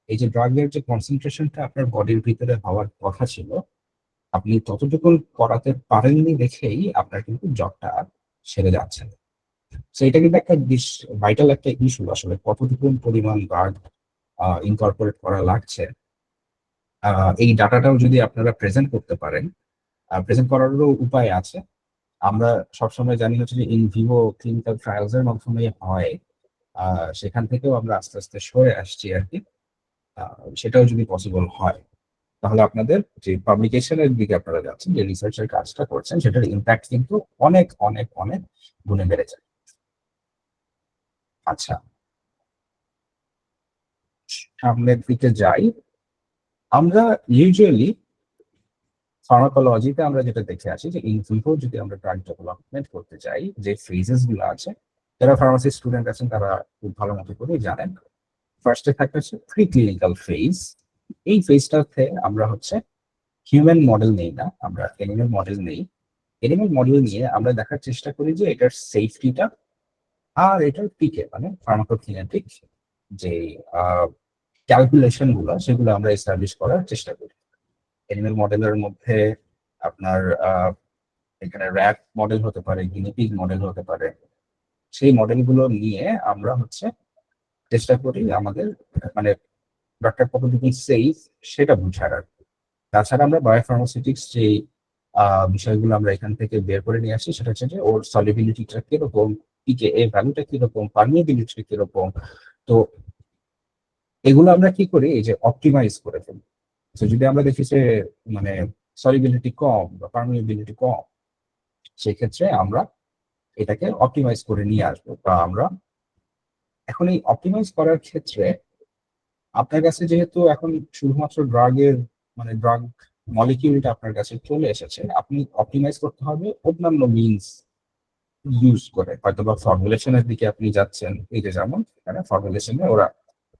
এই যে ড্রাগের যে কনসেন্ট্রেশনটা আপনার বডির ভিতরে হওয়ার কথা ছিল আপনি ততটুকু করাতে পারেননি দেখেই আপনার কিন্তু জ্বরটা আর সেরে যাচ্ছে না। তো এটা কিন্তু একটা ভাইটাল একটা ইস্যু, আসলে কতটুকু পরিমাণ ড্রাগ ইনকর্পোরেট করা লাগছে। এই ডাটাটাও যদি আপনারা প্রেজেন্ট করতে পারেন, প্রেজেন্ট করারও উপায় আছে। আমরা সবসময় জানি হচ্ছে যে ইন ভিভো ক্লিনিক্যাল ট্রায়ালস এর মাধ্যমে হয়, সেখান থেকেও আমরা আস্তে আস্তে সরে আসছি আর কি। সেটাও যদি পসিবল হয় তাহলে আপনাদের যে পাবলিকেশনের দিকে আপনারা যাচ্ছেন, যে রিসার্চের কাজটা করছেন, সেটার ইম্প্যাক্ট কিন্তু অনেক অনেক অনেক গুণে বেড়ে যায়। আচ্ছা, সামনের দিকে যাই। আমরা ইউজুয়ালি ফার্মাকোলজিতে আমরা যেটা দেখে আসি যে ইন ভিভো যদি আমরা ড্রাগ ডেভেলপমেন্ট করতে চাই, যে ফেজেস গুলো আছে, যারা ফার্মাসি স্টুডেন্ট আছেন তারা খুব ভালো মতো করে জানেন। ফার্স্টে থাকতে হচ্ছে প্রি ক্লিনিক্যাল ফেজ। এই ফেজটাতে আমরা হচ্ছে হিউম্যান মডেল নেই না, আমরা এনিম্যাল মডেল নেই। এনিম্যাল মডেল নিয়ে আমরা দেখার চেষ্টা করি যে এটার সেফটিটা আর এটার পিকে মানে ফার্মাকোকিনেটিক যে ক্যালকুলেশন গুলো সেগুলো আমরা এস্টাবলিশ করার চেষ্টা করি। এনিম্যাল মডেলের মধ্যে আপনার এখানে র্যাট মডেল হতে পারে, গিনিপিগ মডেল হতে পারে। সেই মডেলগুলো নিয়ে আমরা হচ্ছে চেষ্টা করি আমাদের মানে ডক্টর কতটুকু সেফ সেটা বুঝার আর কি। তাছাড়া আমরা বায়োফার্মাসিউটিক্স যে বিষয়গুলো আমরা এখান থেকে বের করে নিয়ে আসি সেটা হচ্ছে যে ওর সলিবিলিটিটা কিরকম, পিকে এ ভ্যালুটা কিরকম, পারমিয়েবিলিটি কিরকম। তো এগুলো আমরা কি করি, এই যে অপটিমাইজ করে ফেলি। তো যদি আমরা দেখি যে মানে সলিবিলিটি কম বা পারমিয়েবিলিটি কম, সেক্ষেত্রে আমরা এটাকে অপটিমাইজ করে নিয়ে আসবো। বা আমরা এখন এই অপটিমাইজ করার ক্ষেত্রে আপনার কাছে যেহেতু এখন শুধুমাত্র ড্রাগের মানে ড্রাগ মলিকিউলটা আপনার কাছে চলে এসেছে, আপনি অপটিমাইজ করতে হবে অন্যান্য মিনস ইউজ করে, হয়তো বা ফর্মুলেশনের দিকে আপনি যাচ্ছেন। এই যে যেমন এখানে ফর্মুলেশনে ওরা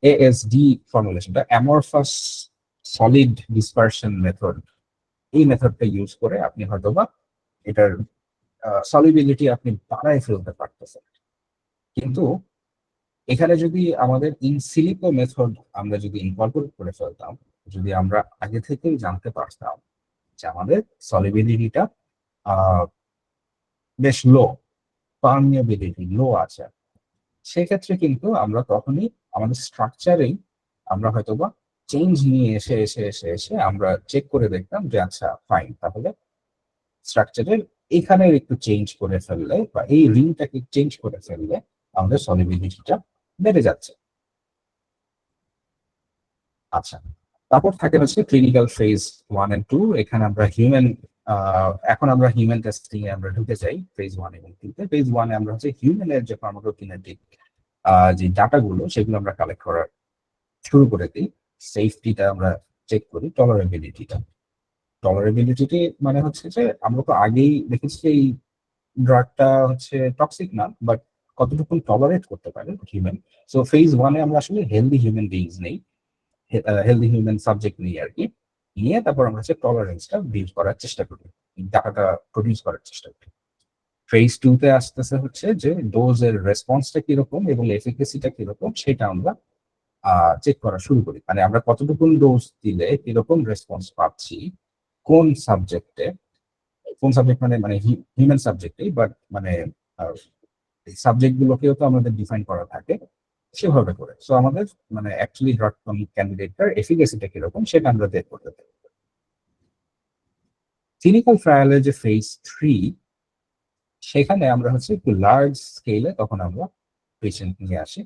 এএসডি ফর্মুলেশনটা, অ্যামরফাস সলিড ডিসপারশন মেথড, এই মেথডটা ইউজ করে আপনি হয়তো বা এটার সলিবিলিটি আপনি বাড়ায় ফেলতে পারতেছেন। কিন্তু এখানে যদি আমাদের ইনসিলিকো মেথড আমরা যদি ইনকর্পোরেট করে ফেলতাম, যদি আমরা আগে থেকেই জানতে পারতাম যে আমাদের সলিবিলিটিটা বেশ লো, পারমিয়াবিলিটি লো আছে, সেক্ষেত্রে কিন্তু আমরা তখনই আমাদের স্ট্রাকচারেই আমরা হয়তোবা চেঞ্জ নিয়ে এসে এসে এসে এসে আমরা চেক করে দেখতাম যে আচ্ছা ফাইন, তাহলে স্ট্রাকচারের এখানে একটু চেঞ্জ করে ফেললে বা এই রিংটাকে চেঞ্জ করে ফেললে আমাদের সলিবিলিটিটা বেড়ে যাচ্ছে। আচ্ছা, তারপর থাকে হচ্ছে ক্লিনিক্যাল ফেজ 1 and 2। এখানে আমরা এখন আমরা হিউম্যান টেস্টিং এ আমরা ঢুকে যাই ফেজ 1 এবং 2 তে। ফেজ 1 এ আমরা হচ্ছে হিউম্যানের যে ফার্মাকোকিনেটিক যে ডাটাগুলো সেগুলো আমরা কালেক্ট করা শুরু করে দিই। সেফটিটা আমরা চেক করি, টলারেবিলিটি মানে হচ্ছে যে আমরা তো আগেই দেখেছি এই ড্রাগটা হচ্ছে টক্সিক না, বাট কতটুকু টলারেট করতে পারে হিউম্যান। সো ফেজ 1 এ আমরা আসলে হেলদি হিউম্যান বিংস নেই, হেলদি হিউম্যান সাবজেক্ট নিয়ে আর কি, নিয়ে তারপর আমরা হচ্ছে টলারেন্সটা বিল্ড করার চেষ্টা করি, ডাটাটা প্রডিউস করার চেষ্টা করি। ফেজ 2 তে আসতেছে হচ্ছে যে ডোজের রেসপন্সটা কিরকম এবং এফিকেসিটা কিরকম সেটা আমরা চেক করা শুরু করি। মানে আমরা কতটুকু ডোজ দিলে কিরকম রেসপন্স পাচ্ছি, কোন সাবজেক্টে, কোন সাবজেক্ট মানে মানে হিউম্যান সাবজেক্টেই, বাট মানে সাবজেক্ট গুলোকেও তো আমাদের ডিফাইন করা থাকে সেভাবে করে। সো আমাদের মানে অ্যাকচুয়ালি ড্রাগ ক্যান্ডিডেটটার এফিকাসিটা কিরকম সেটা আমরা বের করতে পারি। ক্লিনিক্যাল ট্রায়ালের যে ফেজ 3, সেখানে আমরা হচ্ছে একটু লার্জ স্কেলে তখন আমরা পেশেন্ট নিয়ে আসি।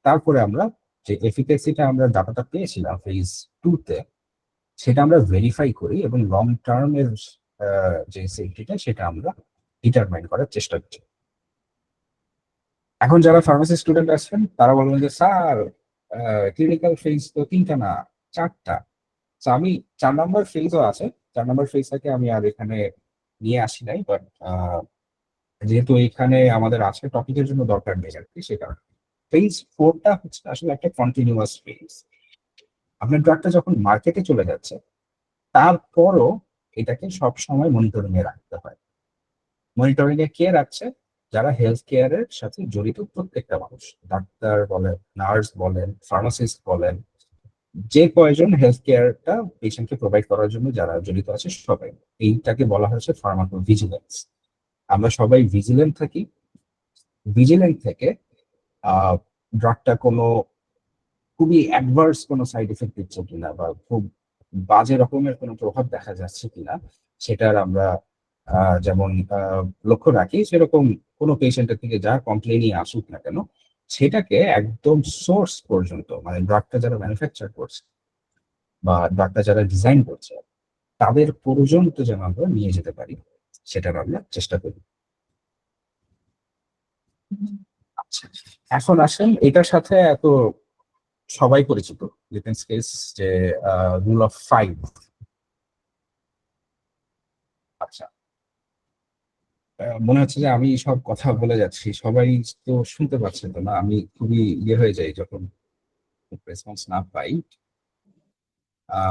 তারপরে আমরা যে এফিকাসিটা আমরা ডাটাটা পেয়েছিলাম ফেজ 2 তে সেটা আমরা ভেরিফাই করি এবং লং টার্মের যে সেফটিটা সেটা আমরা ডিটারমাইন করার চেষ্টা করি। এখন যারা ফার্মাসি স্টুডেন্ট আছেন তারা বলবেন যে স্যার ক্লিনিক্যাল ফেজ তো 3টা না 4টা। তো আমি 4 নম্বর ফেজও আছে, 4 নম্বর ফেজটাকে আমি আর এখানে নিয়ে আসি নাই, বাট যেহেতু এখানে আমাদের আছে টপিকের জন্য দরকার নেই আর কি, সে কারণে ফেজ 4টা হচ্ছে আসলে একটা কন্টিনিউয়াস ফেজ। আপনার ড্রাগটা যখন মার্কেটে চলে যাচ্ছে তারপরও এটাকে সব সময় মনিটরিং এ রাখতে হয়। মনিটরিং এ কে রাখছে? যারা হেলথ কেয়ারের সাথে জড়িত প্রত্যেকটা মানুষ, ডাক্তার বলেন, নার্স বলেন, ফার্মাসিস্ট বলেন, যে কয়জন হেলথ কেয়ারটা পেশেন্টকে প্রোভাইড করার জন্য যারা জড়িত আছে সবাই, এইটাকে বলা হয়েছে ফার্মাকো ভিজিলেন্স। আমরা সবাই ভিজিলেন্ট থাকি। ভিজিলেন্ট থেকে ড্রাগটা কোনো খুবই অ্যাডভার্স কোনো সাইড এফেক্ট দিচ্ছে কিনা বা খুব বাজে রকমের কোনো প্রভাব দেখা যাচ্ছে কিনা সেটার আমরা যেমন লক্ষ্য রাখি, সেরকম কোনো পেশেন্টের থেকে যা কমপ্লেনই আসুক না কেন সেটাকে একদম সোর্স পর্যন্ত, মানে ড্রাগটা যারা ম্যানুফ্যাকচার করছে বা ড্রাগটা যারা ডিজাইন করছে তাদের পর্যন্ত যেন আমরা নিয়ে যেতে পারি সেটার আমরা চেষ্টা করি। আচ্ছা, এখন আসেন এটার সাথে এত সবাই পরিচিত লিপেন্স কেস, যে রুল অফ 5। আচ্ছা, মনে হচ্ছে যে আমি সব কথা বলে যাচ্ছি, সবাই তো শুনতে পাচ্ছে তো না? আমি খুবই ইয়ে হয়ে যাই যখন রেসপন্স না পাই।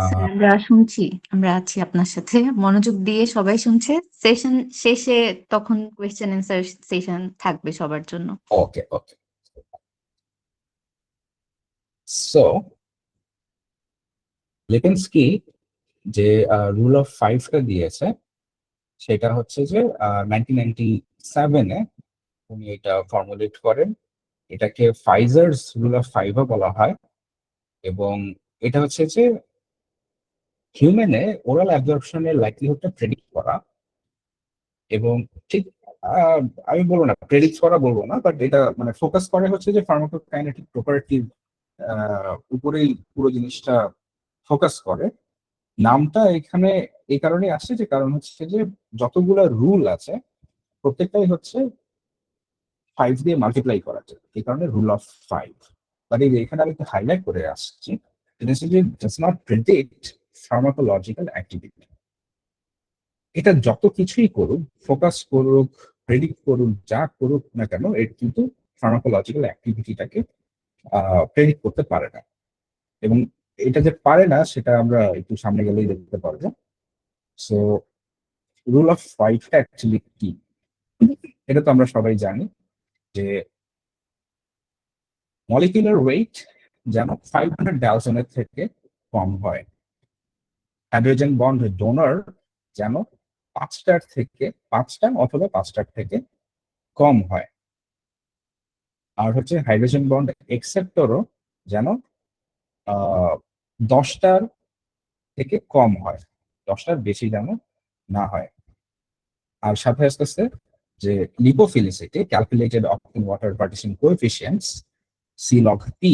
স্যার আমরা শুনছি, আমরা আছি আপনার সাথে, মনোযোগ দিয়ে সবাই শুনছে। সেশন শেষে তখন কোয়েশ্চেন অ্যান্সার সেশন থাকবে সবার জন্য। ওকে ওকে। সো লিপেন্সকি যে রুল অফ 5টা দিয়েছে সেটা হচ্ছে যে 1997-এ উনি এটা ফর্মুলেট করেন। এটাকে ফাইজারস রুল অফ 5ও বলা হয় এবং এটা হচ্ছে যে হিউম্যানে ওরাল অ্যাবজর্পশনের লাইকলিহুডটা প্রেডিক্ট করা। এবং ঠিক আহ, আমি বলবো না প্রেডিক্ট করা বলবো না, বাট এটা মানে ফোকাস করে হচ্ছে যে ফার্মাকোকাইনেটিক প্রপার্টির উপরেই পুরো জিনিসটা ফোকাস করে। নামটা এখানে এই কারণে আসছে যে কারণ হচ্ছে যে যতগুলা রুল আছে প্রত্যেকটাই হচ্ছে 5 দিয়ে মাল্টিপ্লাই করা যায়, এই কারণে রুল অফ 5। বাট এই যে এখানে আমি একটু হাইলাইট করে আসছি, এটা হচ্ছে যে does not predict pharmacological activity. এটা যত কিছুই করুক, ফোকাস করুক, প্রেডিক্ট করুক, যা করুক না কেন, এটা কিন্তু ফার্মাকোলজিক্যাল অ্যাক্টিভিটিটাকে প্রেডিক্ট করতে পারে না। এবং এটা যে পারে না সেটা আমরা একটু সামনে গেলেই দেখতে পারবো। সো রুল অফ 5টা অ্যাকচুয়ালি কি, এটা তো আমরা সবাই জানি যে মলিকুলার ওয়েট যেন 500 ডালটনের থেকে কম হয়, হাইড্রোজেন বন্ড ডোনার যেন 5টা অথবা 5টার থেকে কম হয়, আর হচ্ছে হাইড্রোজেন বন্ড একসেপ্টরও যেন 10টার থেকে কম হয়, 10টার বেশি যেন না হয়। আর সাথে আসতেছে যে lipophilicity calculated oxygen water partition coefficients C log P,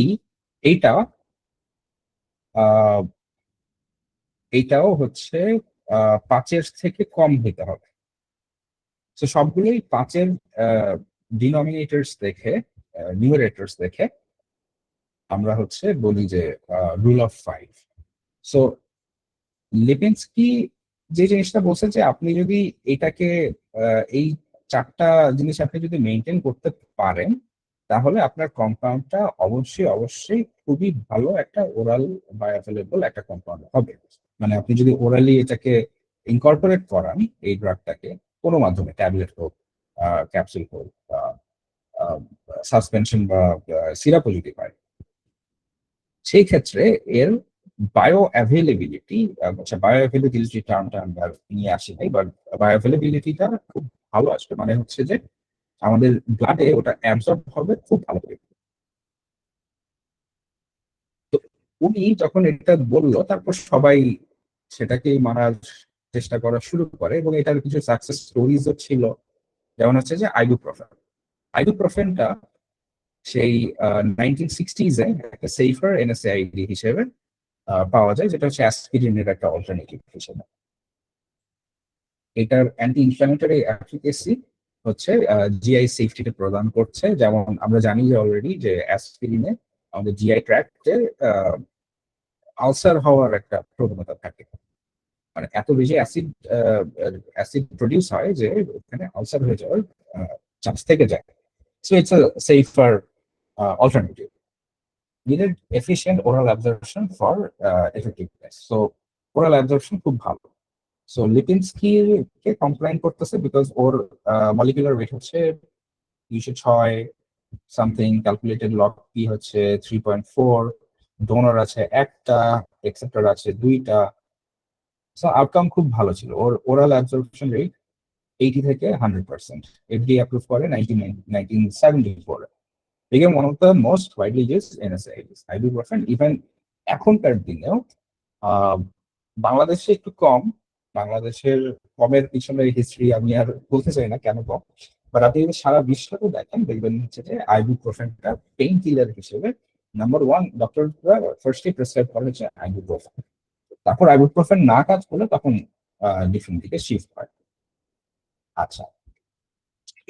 এইটা আহ এইটাও হচ্ছে 5-এর থেকে কম হতে হবে। তো সবগুলোই 5-এর ডিনোমিনেটরস দেখে, নিউমারেটরস দেখে আমরা হচ্ছে বলি যে রুল অফ 5। সো লিপিনস্কি যে জিনিসটা বলছে যে আপনি যদি এটাকে এই 4টা জিনিস আপনি যদি মেনটেন করতে পারেন, তাহলে আপনার কম্পাউন্ডটা অবশ্যই অবশ্যই খুবই ভালো একটা ওরাল বায়োঅ্যাভেলেবল একটা কম্পাউন্ড হবে। মানে আপনি যদি ওরালি এটাকে ইনকর্পোরেট করান এই ড্রাগটাকে কোনো মাধ্যমে, ট্যাবলেট হোক, ক্যাপসুল হোক, সাসপেনশন বা সিরাপও যদি পায়, সেই ক্ষেত্রে এর বায়ো অ্যাভেলেবিলিটি, আচ্ছা বায়ো অ্যাভেলেবিলিটি টার্মটা আমরা নিয়ে আসি নাই, বাট বায়ো অ্যাভেলেবিলিটিটা খুব ভালো আসবে। মানে হচ্ছে যে আমাদের ব্লাডে ওটা অ্যাবজর্ব হবে খুব ভালো করে। তো উনি যখন এটা বললো, তারপর সবাই সেটাকেই মানার চেষ্টা করা শুরু করে, এবং এটার কিছু সাকসেস স্টোরিজও ছিল। যেমন হচ্ছে যে আইবুপ্রোফেন। আইবুপ্রোফেনটা সেই 1960s-এ একটা সেফার এনএসএআইডি হিসেবে পাওয়া যায়, যেটা হচ্ছে অ্যাসপিরিনের একটা অল্টারনেটিভ হিসেবে। এটার অ্যান্টি ইনফ্ল্যামেটরি এফিকেসি হচ্ছে জিআই সেফটিটা প্রদান করছে। যেমন আমরা জানি যে অলরেডি যে অ্যাসপিরিনে আমাদের জিআই ট্র্যাক্টে আলসার হওয়ার একটা প্রবণতা থাকে। মানে এত বেশি অ্যাসিড প্রডিউস হয় যে ওখানে আলসার হয়ে যাওয়ার চান্স থেকে যায়। So it's a safer alternative. needed efficient oral absorption for effectiveness. So oral absorption খুব ভালো। সো লিপিনস্কি কে কমপ্লেইন করতেছে বিকজ ওর মলিকুলার ওয়েট হচ্ছে 206, সামথিং ক্যালকুলেটেড লগ পি হচ্ছে 3.4, ডোনার আছে একটা, এক্সেপ্টর আছে 2টা। সো আউটকাম খুব ভালো ছিল। ওর ওরাল অ্যাবজর্পশন রেট 80 থেকে 100%। এফডিএ অ্যাপ্রুভ করে 1974। became one of the most widely used NSAIDs. Ibuprofen even এখনকার দিনেও আহ, বাংলাদেশে একটু কম। বাংলাদেশের কমের পিছনে হিস্ট্রি আমি আর বলতে চাই না কেন কম, বাট আপনি যদি সারা বিশ্বকে দেখেন, দেখবেন হচ্ছে যে আইবুপ্রোফেনটা পেইন কিলার হিসেবে নাম্বার 1 ডক্টররা ফার্স্টলি প্রেসক্রাইব করে হচ্ছে আইবুপ্রোফেন। তারপর আইবুপ্রোফেন না কাজ করলে তখন ডিফারেন্ট দিকে শিফট হয়। আচ্ছা,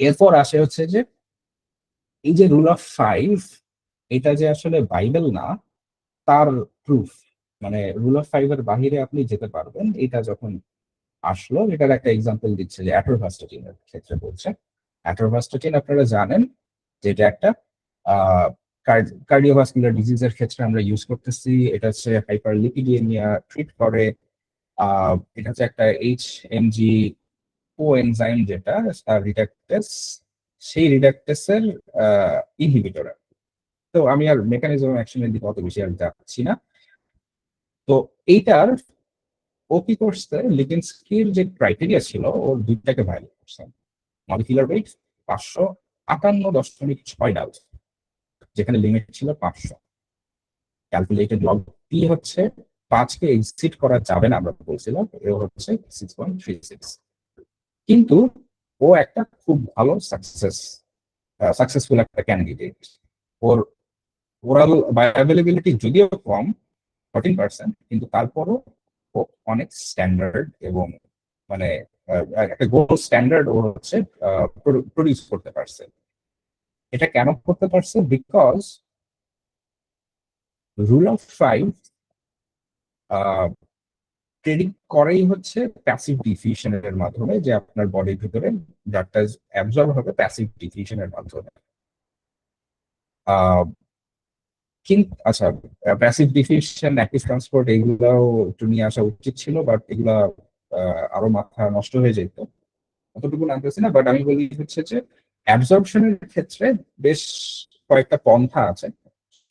এরপর আসে হচ্ছে যে এই যে রুল অফ 5, এটা যে আসলে বাইবেল না, তার প্রুফ। মানে রুল অফ 5-এর বাহিরে আপনি যেতে পারবেন, এটা যখন আসলো, এটার একটা এক্সাম্পল দিচ্ছে যে অ্যাটরভাস্টাটিনের ক্ষেত্রে বলছে। অ্যাটরভাস্টাটিন আপনারা জানেন যে এটা একটা কার্ডিওভাস্কুলার ডিজিজের ক্ষেত্রে আমরা ইউজ করতেছি। এটা হচ্ছে হাইপারলিপিডিএমিয়া ট্রিট করে। এটা হচ্ছে একটা HMG কোএনজাইম, যেটা রিডাক্টেস, সেই রিডাক্টেসের ইনহিবিটর। তো আমি আর মেকানিজম অ্যাকশনের দিকে অত বেশি আর যাচ্ছি না। তো এইটার ও কি করছে, লিপিনস্কির যে ক্রাইটেরিয়া ছিল ওর 2টাকে ভায়োলেট করছে। মলিকুলার ওয়েট 558.6 ডাল, যেখানে লিমিট ছিল 500। ক্যালকুলেটেড লগ পি হচ্ছে 5-কে এক্সিড করা যাবে না, আমরা বলছিলাম। এ হচ্ছে 6.36। কিন্তু ও একটা খুব ভালো সাকসেসফুল একটা ক্যান্ডিডেট। ওর ওরাল বায়োঅ্যাভেলেবিলিটি যদিও কম, 14%, কিন্তু তারপরও ও অনেক স্ট্যান্ডার্ড এবং মানে একটা গোল্ড স্ট্যান্ডার্ড ও হচ্ছে প্রডিউস করতে পারছে। এটা কেন করতে পারছে? বিকজ রুল অফ 5 প্রেডিক্ট করেই হচ্ছে প্যাসিভ ডিফিউশনের মাধ্যমে, যে আপনার বডির ভিতরে ড্রাগটা অ্যাবজর্ব হবে প্যাসিভ ডিফিউশনের মাধ্যমে। কিন্তু আচ্ছা, প্যাসিভ ডিফিউশন, অ্যাক্টিভ ট্রান্সপোর্ট, এগুলাও একটু নিয়ে আসা উচিত ছিল, বাট এগুলা আরো মাথা নষ্ট হয়ে যেত, অতটুকু আনতেছি না। বাট আমি বলি হচ্ছে যে অ্যাবজর্পশনের ক্ষেত্রে বেশ কয়েকটা পন্থা আছে।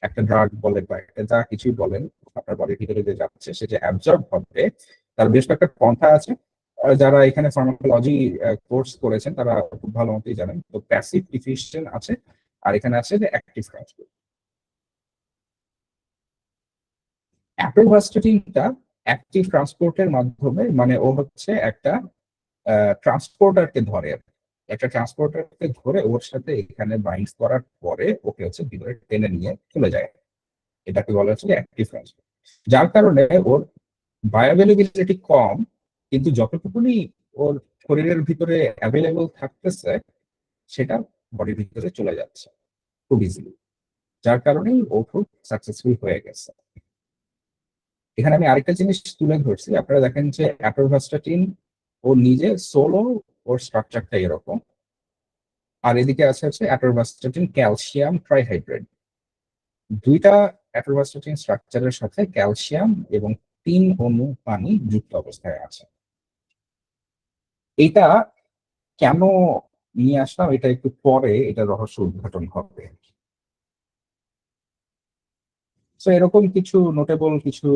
একটা ড্রাগ বলে বা একটা যা কিছুই বলেন, আপনার বডির ভিতরে যে যাচ্ছে সে যে অ্যাবজর্ব হবে, তার বেশ কয়েকটা পন্থা আছে। যারা এখানে ফার্মাকোলজি কোর্স করেছেন তারা খুব ভালো মতোই জানেন। তো প্যাসিভ ডিফিউশন আছে, আর এখানে আছে যে অ্যাক্টিভ ট্রান্সপোর্ট। অ্যাপ্রোভাস্টেটিনটা অ্যাক্টিভ ট্রান্সপোর্টের মাধ্যমে, মানে ও হচ্ছে একটা ট্রান্সপোর্টারকে ধরে, একটা ট্রান্সপোর্টারকে ধরে ওর সাথে এখানে বাইন্ড করার পরে ওকে হচ্ছে ভিতরে টেনে নিয়ে চলে যায়। এটাকে বলা হচ্ছে অ্যাক্টিভ ট্রান্সপোর্ট। যার কারণে ওর বায়োঅ্যাভেলেবিলিটি কম, কিন্তু যতটুকুনি ওর শরীরের ভিতরে অ্যাভেলেবল থাকতেছে সেটা বডির ভিতরে চলে যাচ্ছে খুব ইজিলি, যার কারণেই ও খুব সাকসেসফুল হয়ে গেছে। এখানে আমি আরেকটা জিনিস তুলে ধরছি, আপনারা দেখেন যে অ্যাটোভাস্টাটিন ও নিজে সোলো, ওর স্ট্রাকচারটা এরকম, আর এদিকে আছে হচ্ছে অ্যাটোভাস্টাটিন ক্যালসিয়াম ট্রাইহাইড্রেট, দুইটা অ্যাটোভাস্টাটিন স্ট্রাকচারের সাথে ক্যালসিয়াম এবং 3 অণু পানি যুক্ত অবস্থায় আছে। এটা কেন নিয়ে আসলাম, এটা একটু পরে এটা রহস্য উদ্ঘাটন হবে। তো এরকম কিছু নোটেবল কিছু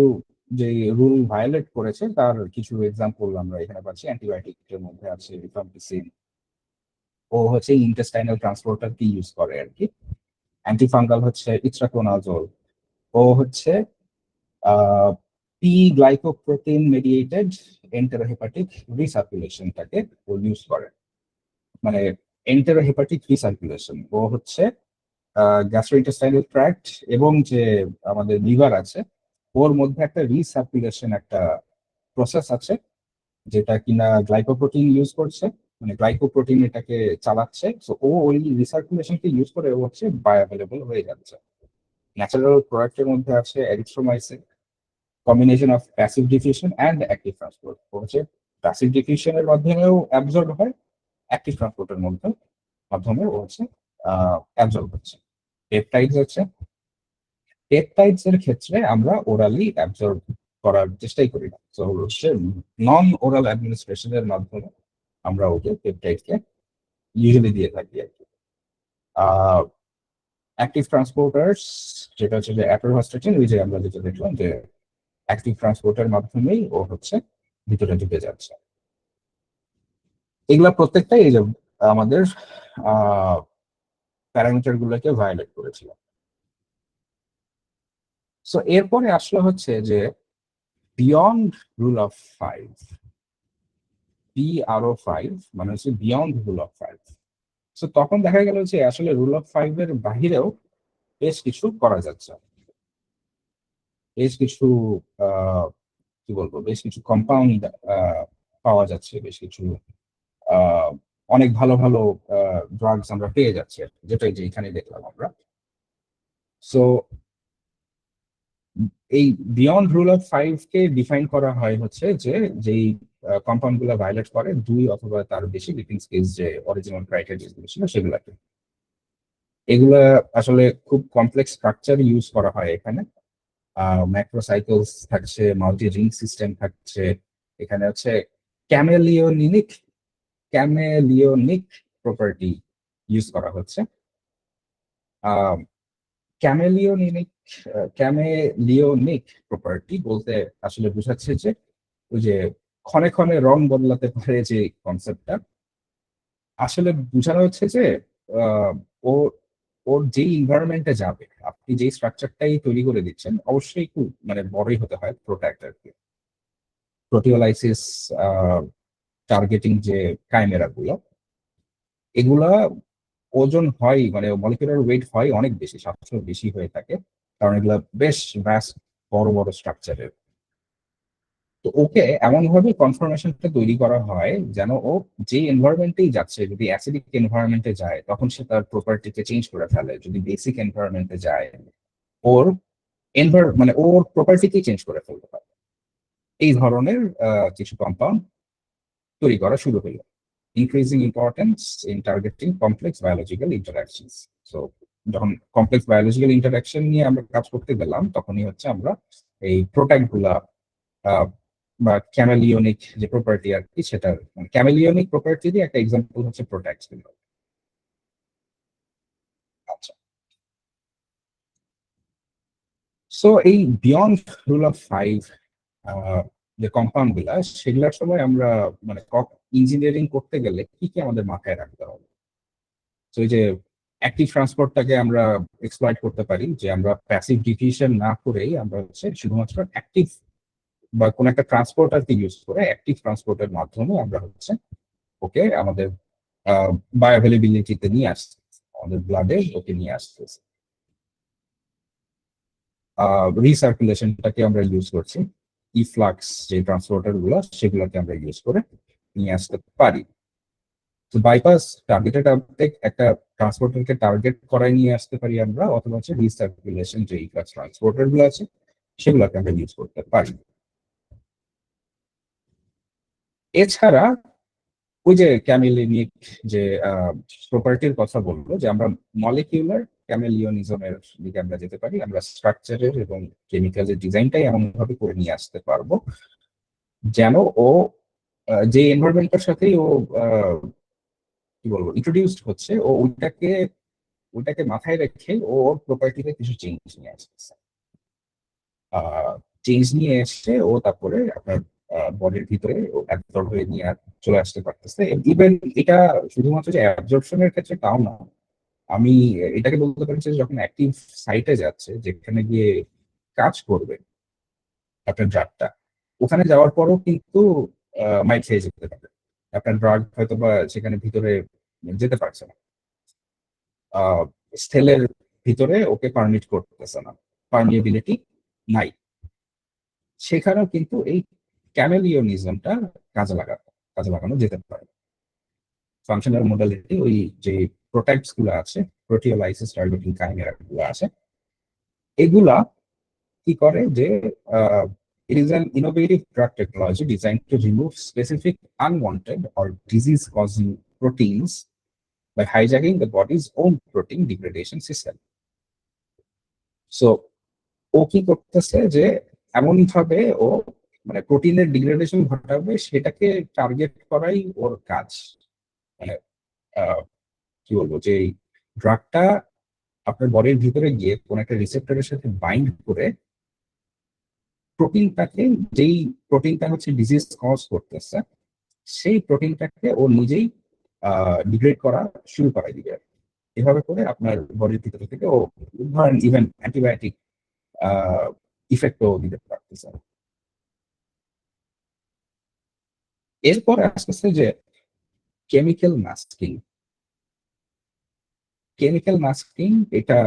যে রুল ভায়োলেট করেছে তার কিছু এক্সাম্পল আমরা এখানে পাচ্ছি। অ্যান্টিবায়োটিকের মধ্যে আছে রিফাম্পিসিন, ও হচ্ছে ইন্টেস্টাইনাল ট্রান্সপোর্টার কি ইউজ করে আর কি। অ্যান্টিফাঙ্গাল হচ্ছে ইট্রাকোনাজোল, ও হচ্ছে পি গ্লাইকোপ্রোটিন মেডিয়েটেড এন্টেরোহেপাটিক রিসার্কুলেশনটাকে ও ইউজ করে, মানে এন্টেরোহেপাটিক রিসার্কুলেশন ও হচ্ছে গ্যাস্ট্রোইন্টেস্টাইনাল ট্র্যাক্ট এবং যে আমাদের লিভার আছে ওর মধ্যে একটা রিসার্কুলেশন একটা প্রসেস আছে, যেটা কিনা গ্লাইকোপ্রোটিন ইউজ করছে, মানে গ্লাইকোপ্রোটিন এটাকে চালাচ্ছে। তো ও ওই রিসার্কুলেশনকে ইউজ করে ও হচ্ছে বায়োঅ্যাভেলেবল হয়ে যাচ্ছে। ন্যাচারাল প্রোডাক্টের মধ্যে আছে erythromycin, combination of passive diffusion and active transport, হচ্ছে প্যাসিভ ডিফিউশনের মাধ্যমেও অ্যাবজর্ব হয়, অ্যাক্টিভ ট্রান্সপোর্টের মাধ্যমে ও হচ্ছে অ্যাবজর্ব হচ্ছে। পেপটাইডস হচ্ছে, পেপটাইডস এর ক্ষেত্রে আমরা ওরালি অ্যাবজর্ব করার চেষ্টাই করি না, তো হচ্ছে নন ওরাল অ্যাডমিনিস্ট্রেশনের মাধ্যমে আমরা ওকে পেপটাইডকে ইউজুয়ালি দিয়ে থাকি আর কি। অ্যাক্টিভ ট্রান্সপোর্টার্স যেটা হচ্ছে যে অ্যাটোভাস্টাটিন, ওই যে আমরা যেটা দেখলাম যে অ্যাক্টিভ ট্রান্সপোর্টের মাধ্যমেই ও হচ্ছে ভিতরে ঢুকে যাচ্ছে। এগুলা প্রত্যেকটাই এই যে আমাদের প্যারামিটার গুলোকে ভায়োলেট করেছিল। সো এরপরে আসলে হচ্ছে যে beyond rule of five, BRO5 মানে হচ্ছে beyond rule of five. So তখন দেখা গেল যে আসলে রুল অফ ফাইভ এর বাহিরেও বেশ কিছু করা যাচ্ছে, বেশ কিছু কি বলবো, বেশ কিছু কম্পাউন্ড পাওয়া যাচ্ছে, বেশ কিছু আহ, অনেক ভালো ভালো ড্রাগস আমরা পেয়ে যাচ্ছি, যেটাই যে এখানে দেখলাম আমরা। সো এই beyond rule of five K define করা হয় হচ্ছে যে যেই কম্পাউন্ড গুলো ভায়োলেট করে 2 অথবা তার বেশি লিপিং স্কেজ যে অরিজিনাল ক্রাইটেরিয়া গুলো ছিল সেগুলাকে। এগুলা আসলে খুব কমপ্লেক্স স্ট্রাকচার ইউজ করা হয় এখানে। ম্যাক্রোসাইকেলস থাকছে, মাল্টি রিং সিস্টেম থাকছে, এখানে হচ্ছে ক্যামেলিওনিক ক্যামেলিওনিক প্রপার্টি ইউজ করা হচ্ছে। ক্যামেলিওনিক ক্যামেলিওনিক প্রপার্টি বলতে আসলে বোঝাচ্ছে যে ওই যে ক্ষণে ক্ষণে রং বদলাতে পারে যে কনসেপ্টটা, আসলে বোঝানো হচ্ছে যে আহ, ও ওর যে ইনভায়রনমেন্টে যাবে, আপনি যে স্ট্রাকচারটাই তৈরি করে দিচ্ছেন অবশ্যই খুব মানে বড়ই হতে হয় প্রোট্যাক্ট আর কি। প্রোটিওলাইসিস টার্গেটিং যে কাইমেরা গুলো, এগুলা ওজন হয় মানে মলিকুলার ওয়েট হয় অনেক বেশি, 700 বেশি হয়ে থাকে, কারণ এগুলা বেশ ভ্যাস্ট বড় বড় স্ট্রাকচারের। তো ওকে এমন ভাবে কনফরমেশনটা তৈরি করা হয় যেন ও যে এনভায়রনমেন্টেই যাচ্ছে, যদি অ্যাসিডিক এনভায়রনমেন্টে যায় তখন সে তার প্রপার্টিকে চেঞ্জ করে ফেলে, যদি বেসিক এনভায়রনমেন্টে যায় ওর মানে ওর প্রপার্টিকেই চেঞ্জ করে ফেলতে পারে। এই ধরনের কিছু কম্পাউন্ড তৈরি করা শুরু হলো, increasing importance in targeting complex biological interactions. So যখন কমপ্লেক্স বায়োলজিক্যাল ইন্টারাকশন নিয়ে আমরা কাজ করতে গেলাম তখনই হচ্ছে আমরা এই প্রোট্যাক্ট গুলা বা ক্যামেলিওনিক যে প্রপার্টি আর কি, সেটার ক্যামেলিওনিক প্রপার্টিরই একটা এক্সাম্পল হচ্ছে প্রোট্যাক্ট গুলো। আচ্ছা, সো এই বিয়ন্ড রুল অফ ফাইভ যে কম্পাউন্ড গুলা, সেগুলোর সময় আমরা মানে ইঞ্জিনিয়ারিং করতে গেলে কি কি আমাদের মাথায় রাখতে হবে। তো এই যে অ্যাক্টিভ ট্রান্সপোর্টটাকে আমরা এক্সপ্লয়েট করতে পারি, যে আমরা প্যাসিভ ডিফিউশন না করেই আমরা হচ্ছে শুধুমাত্র অ্যাক্টিভ বা কোন একটা ট্রান্সপোর্টারকে ইউজ করে অ্যাক্টিভ ট্রান্সপোর্টের মাধ্যমে আমরা হচ্ছে ওকে আমাদের বায়োঅ্যাভেলেবিলিটিতে নিয়ে আসছে, আমাদের ব্লাডে ওকে নিয়ে আসতেছে। রিসার্কুলেশনটাকে আমরা ইউজ করছি, ইফ্লাক্স যে ট্রান্সপোর্টার গুলো সেগুলোকে আমরা ইউজ করে নিয়ে আসতে পারি। তো বাইপাস টার্গেটেড আপটেক একটা ট্রান্সপোর্টারকে টার্গেট করায় নিয়ে আসতে পারি আমরা, অথবা হচ্ছে রিসার্কুলেশন যে ইফ্লাক্স ট্রান্সপোর্টার গুলো আছে সেগুলোকে আমরা ইউজ করতে পারি। এছাড়া ওই যে ক্যামেলিনিক যে প্রপার্টির কথা বলবো, যে আমরা মলিকিউলার ক্যামেলিয়নিজমের দিকে আমরা যেতে পারি, আমরা স্ট্রাকচারের এবং কেমিক্যালের ডিজাইনটাই এমন ভাবে করে নিয়ে আসতে পারবো যেন ও যে এনভায়রনমেন্টের সাথেই ও কি বলবো ইন্ট্রোডিউসড হচ্ছে, ও ওইটাকে মাথায় রেখে ও ওর প্রপার্টিতে কিছু চেঞ্জ নিয়ে আসতেছে। চেঞ্জ নিয়ে এসে ও তারপরে আপনার বডির ভিতরে অ্যাবজর্ব হয়ে নিয়ে চলে আসতে পারতেছে। ইভেন এটা শুধুমাত্র যে অ্যাবজর্পশনের ক্ষেত্রে তাও না, আমি এটাকে বলতে পারি যে যখন অ্যাক্টিভ সাইটে যাচ্ছে, যেখানে গিয়ে কাজ করবে আপনার ড্রাগটা, ওখানে যাওয়ার পরও কিন্তু মাইট খেয়ে যেতে পারে। আপনার ড্রাগ হয়তো বা সেখানে ভিতরে যেতে পারছে না, সেলের ভিতরে ওকে পারমিট করতেছে না, পারমিয়েবিলিটি নাই। সেখানেও কিন্তু এই ক্যামেলিয়নিজমটা কাজে লাগানো যেতে পারে। ফাংশনাল মোডালিটি ওই যে প্রোটাইপস গুলো আছে, প্রোটিওলাইসিস টার্গেটিং কাইমেরা গুলো আছে, এগুলা কি করে যে it is an innovative drug technology designed to remove specific unwanted or disease causing proteins by hijacking the body's own protein degradation system. So ও কি করতেছে যে এমন ভাবে ও মানে প্রোটিনের ডিগ্রেডেশন ঘটাবে, সেটাকে টার্গেট করাই ওর কাজ। মানে কি বলবো, যে ড্রাগটা আপনার বডির ভিতরে গিয়ে কোন একটা রিসেপ্টরের সাথে বাইন্ড করে প্রোটিনটাকে, যেই প্রোটিনটা হচ্ছে ডিজিজ কজ করতেছে, সেই প্রোটিনটাকে ও নিজেই ডিগ্রেড করা শুরু করাই দিবে। এভাবে করে আপনার বডির ভিতরে থেকে ও ধরেন ইভেন অ্যান্টিবায়োটিক ইফেক্টও দিতে পারতেছে। এরপর আসতেছে যে কেমিক্যাল মাস্কিং। কেমিক্যাল মাস্কিং এটা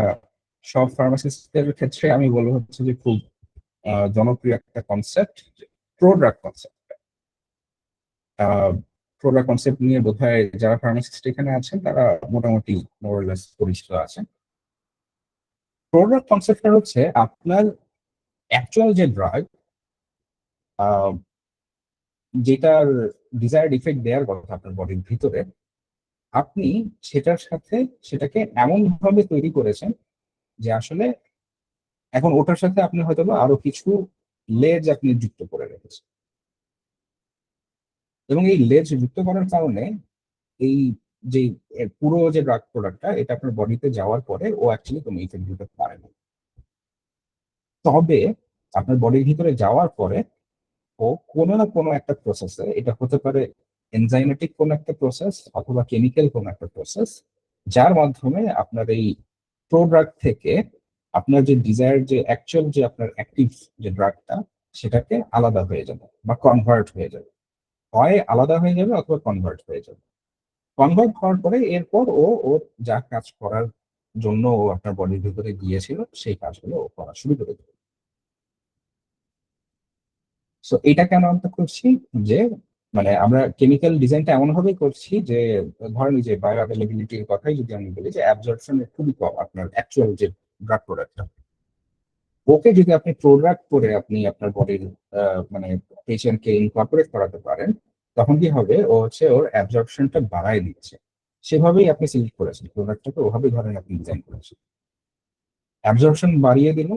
সব ফার্মাসিস্টের ক্ষেত্রে আমি বলবো হচ্ছে যে খুব জনপ্রিয় একটা concept, product concept. Product concept নিয়ে বোধহয় যারা ফার্মাসিস্ট এখানে আছেন তারা মোটামুটি মোরলেস পরিচিত আছেন। প্রোডাক্ট কনসেপ্টটা হচ্ছে আপনার অ্যাকচুয়াল যে ড্রাগ, যেটার ডিজায়ার্ড ইফেক্ট দেওয়ার কথা আপনার বডির ভিতরে, আপনি সেটার সাথে সেটাকে এমন ভাবে তৈরি করেছেন যে আসলে এখন ওটার সাথে আপনি হয়তো বা আরো কিছু লেজ আপনি যুক্ত করে রেখেছেন, এবং এই লেজ যুক্ত করার কারণে এই যে পুরো যে ড্রাগ প্রোডাক্টটা এটা আপনার বডিতে যাওয়ার পরে ও অ্যাকচুয়ালি কোনো ইফেক্ট দিতে পারে না। তবে আপনার বডির ভিতরে যাওয়ার পরে ও কোনো না কোনো একটা প্রসেসে, এটা হতে পারে এনজাইমেটিক কোনো একটা প্রসেস অথবা কেমিক্যাল কোনো একটা প্রসেস, যার মাধ্যমে আপনার এই প্রোডাক্ট থেকে আপনার যে ডিজায়ার যে অ্যাকচুয়াল যে আপনার অ্যাক্টিভ যে ড্রাগটা, সেটাকে আলাদা হয়ে যাবে বা কনভার্ট হয়ে যাবে। হয় আলাদা হয়ে যাবে অথবা কনভার্ট হয়ে যাবে। কনভার্ট হওয়ার পরে এরপর ওর যা কাজ করার জন্য ও আপনার বডির ভিতরে গিয়েছিল সেই কাজগুলো ও করা শুরু করে দেবে। সো এটা কেন আমরা করছি, যে মানে আমরা কেমিক্যাল ডিজাইনটা এমন ভাবে করছি যে ধরেন যে বায়ো অ্যাভেলেবিলিটির কথাই যদি আমি বলি, যে অ্যাবজর্পশন খুবই কম আপনার অ্যাকচুয়াল যে ড্রাগ প্রোডাক্টটা, ওকে যদি আপনি প্রোডাক্ট করে আপনি আপনার বডির মানে পেশেন্টকে ইনকর্পোরেট করাতে পারেন, তখন কি হবে, ও হচ্ছে ওর অ্যাবজর্পশনটা বাড়ায় দিচ্ছে। সেভাবেই আপনি সিলেক্ট করেছেন প্রোডাক্টটাকে, ওভাবেই ধরেন আপনি ডিজাইন করেছেন। অ্যাবজর্পশন বাড়িয়ে দিল,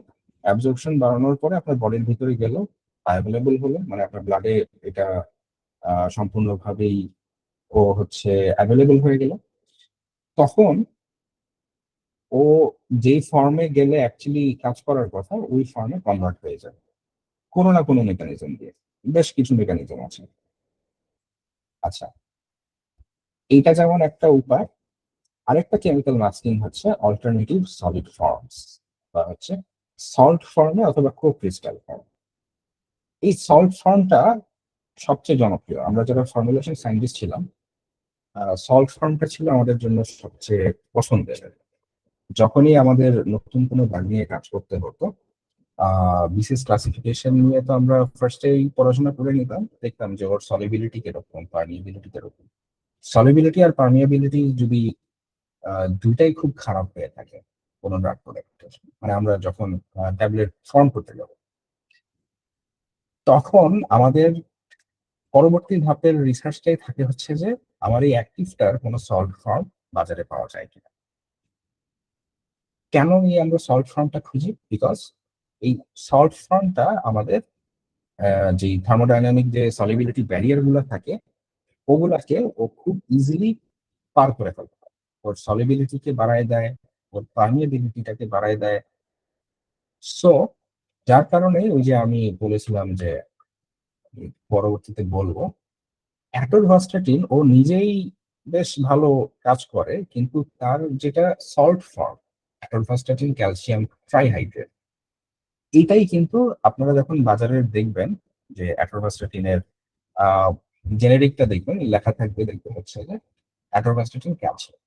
অ্যাবজর্পশন বাড়ানোর পরে আপনার বডির ভিতরে গেল, অ্যাভেলেবল হলো, মানে আপনার ব্লাডে এটা সম্পূর্ণভাবেই ও হচ্ছে অ্যাভেলেবল হয়ে গেল। তখন ও যেই ফর্মে গেলে অ্যাকচুয়ালি কাজ করার কথা, ওই ফর্মে কনভার্ট হয়ে যায় কোনো না কোনো মেকানিজম দিয়ে। বেশ কিছু মেকানিজম আছে। আচ্ছা, এইটা যেমন একটা উপায়। আরেকটা কেমিক্যাল মাস্কিং হচ্ছে অল্টারনেটিভ সলিড ফর্মস, বা হচ্ছে সল্ট ফর্মে অথবা ক্রিস্টাল ফর্ম। এই সল্ট ফর্মটা সবচেয়ে জনপ্রিয়। আমরা যারা ফর্মুলেশন সায়েন্টিস্ট ছিলাম, সল্ট ফর্মটা ছিল আমাদের জন্য সবচেয়ে পছন্দের। যখনই আমাদের নতুন কোনো ড্রাগ নিয়ে কাজ করতে হতো, বিসিএস ক্লাসিফিকেশন নিয়ে তো আমরা ফার্স্টেই পড়াশোনা করে নিতাম, দেখতাম যে ওর সলিবিলিটি কিরকম, পার্মিয়াবিলিটি কিরকম। সলিবিলিটি আর পার্মিয়াবিলিটি যদি দুইটাই খুব খারাপ হয়ে থাকে কোনো ড্রাগ প্রোডাক্টের, মানে আমরা যখন ট্যাবলেট ফর্ম করতে যাব, তখন আমাদের পরবর্তী ধাপের রিসার্চটাই থাকে হচ্ছে যে আমার এই অ্যাক্টিভটার কোনো সল্ট ফর্ম বাজারে পাওয়া যায় কিনা। কেন এই আমরা সল্ট ফর্মটা খুঁজি? বিকজ এই সল্ট ফর্মটা আমাদের যে থার্মোডাইনামিক যে সলিবিলিটি ব্যারিয়ার গুলো থাকে ওগুলাকে ও খুব ইজিলি পার করে ফেলতে পারে। ওর সলিবিলিটিকে বাড়ায় দেয়, ওর পার্মিয়াবিলিটিটাকে বাড়ায় দেয়। সো যার কারণে ওই যে আমি বলেছিলাম যে পরবর্তীতে বলবো, অ্যাটোরভাস্টাটিন ও নিজেই বেশ ভালো কাজ করে, কিন্তু তার যেটা salt form atorvastatin calcium trihydrate, এটাই কিন্তু আপনারা যখন বাজারে দেখবেন যে অ্যাটোরভাস্টাটিনের জেনেরিকটা দেখবেন, লেখা থাকবে, দেখবে হচ্ছে যে অ্যাটোরভাস্টাটিন ক্যালসিয়াম।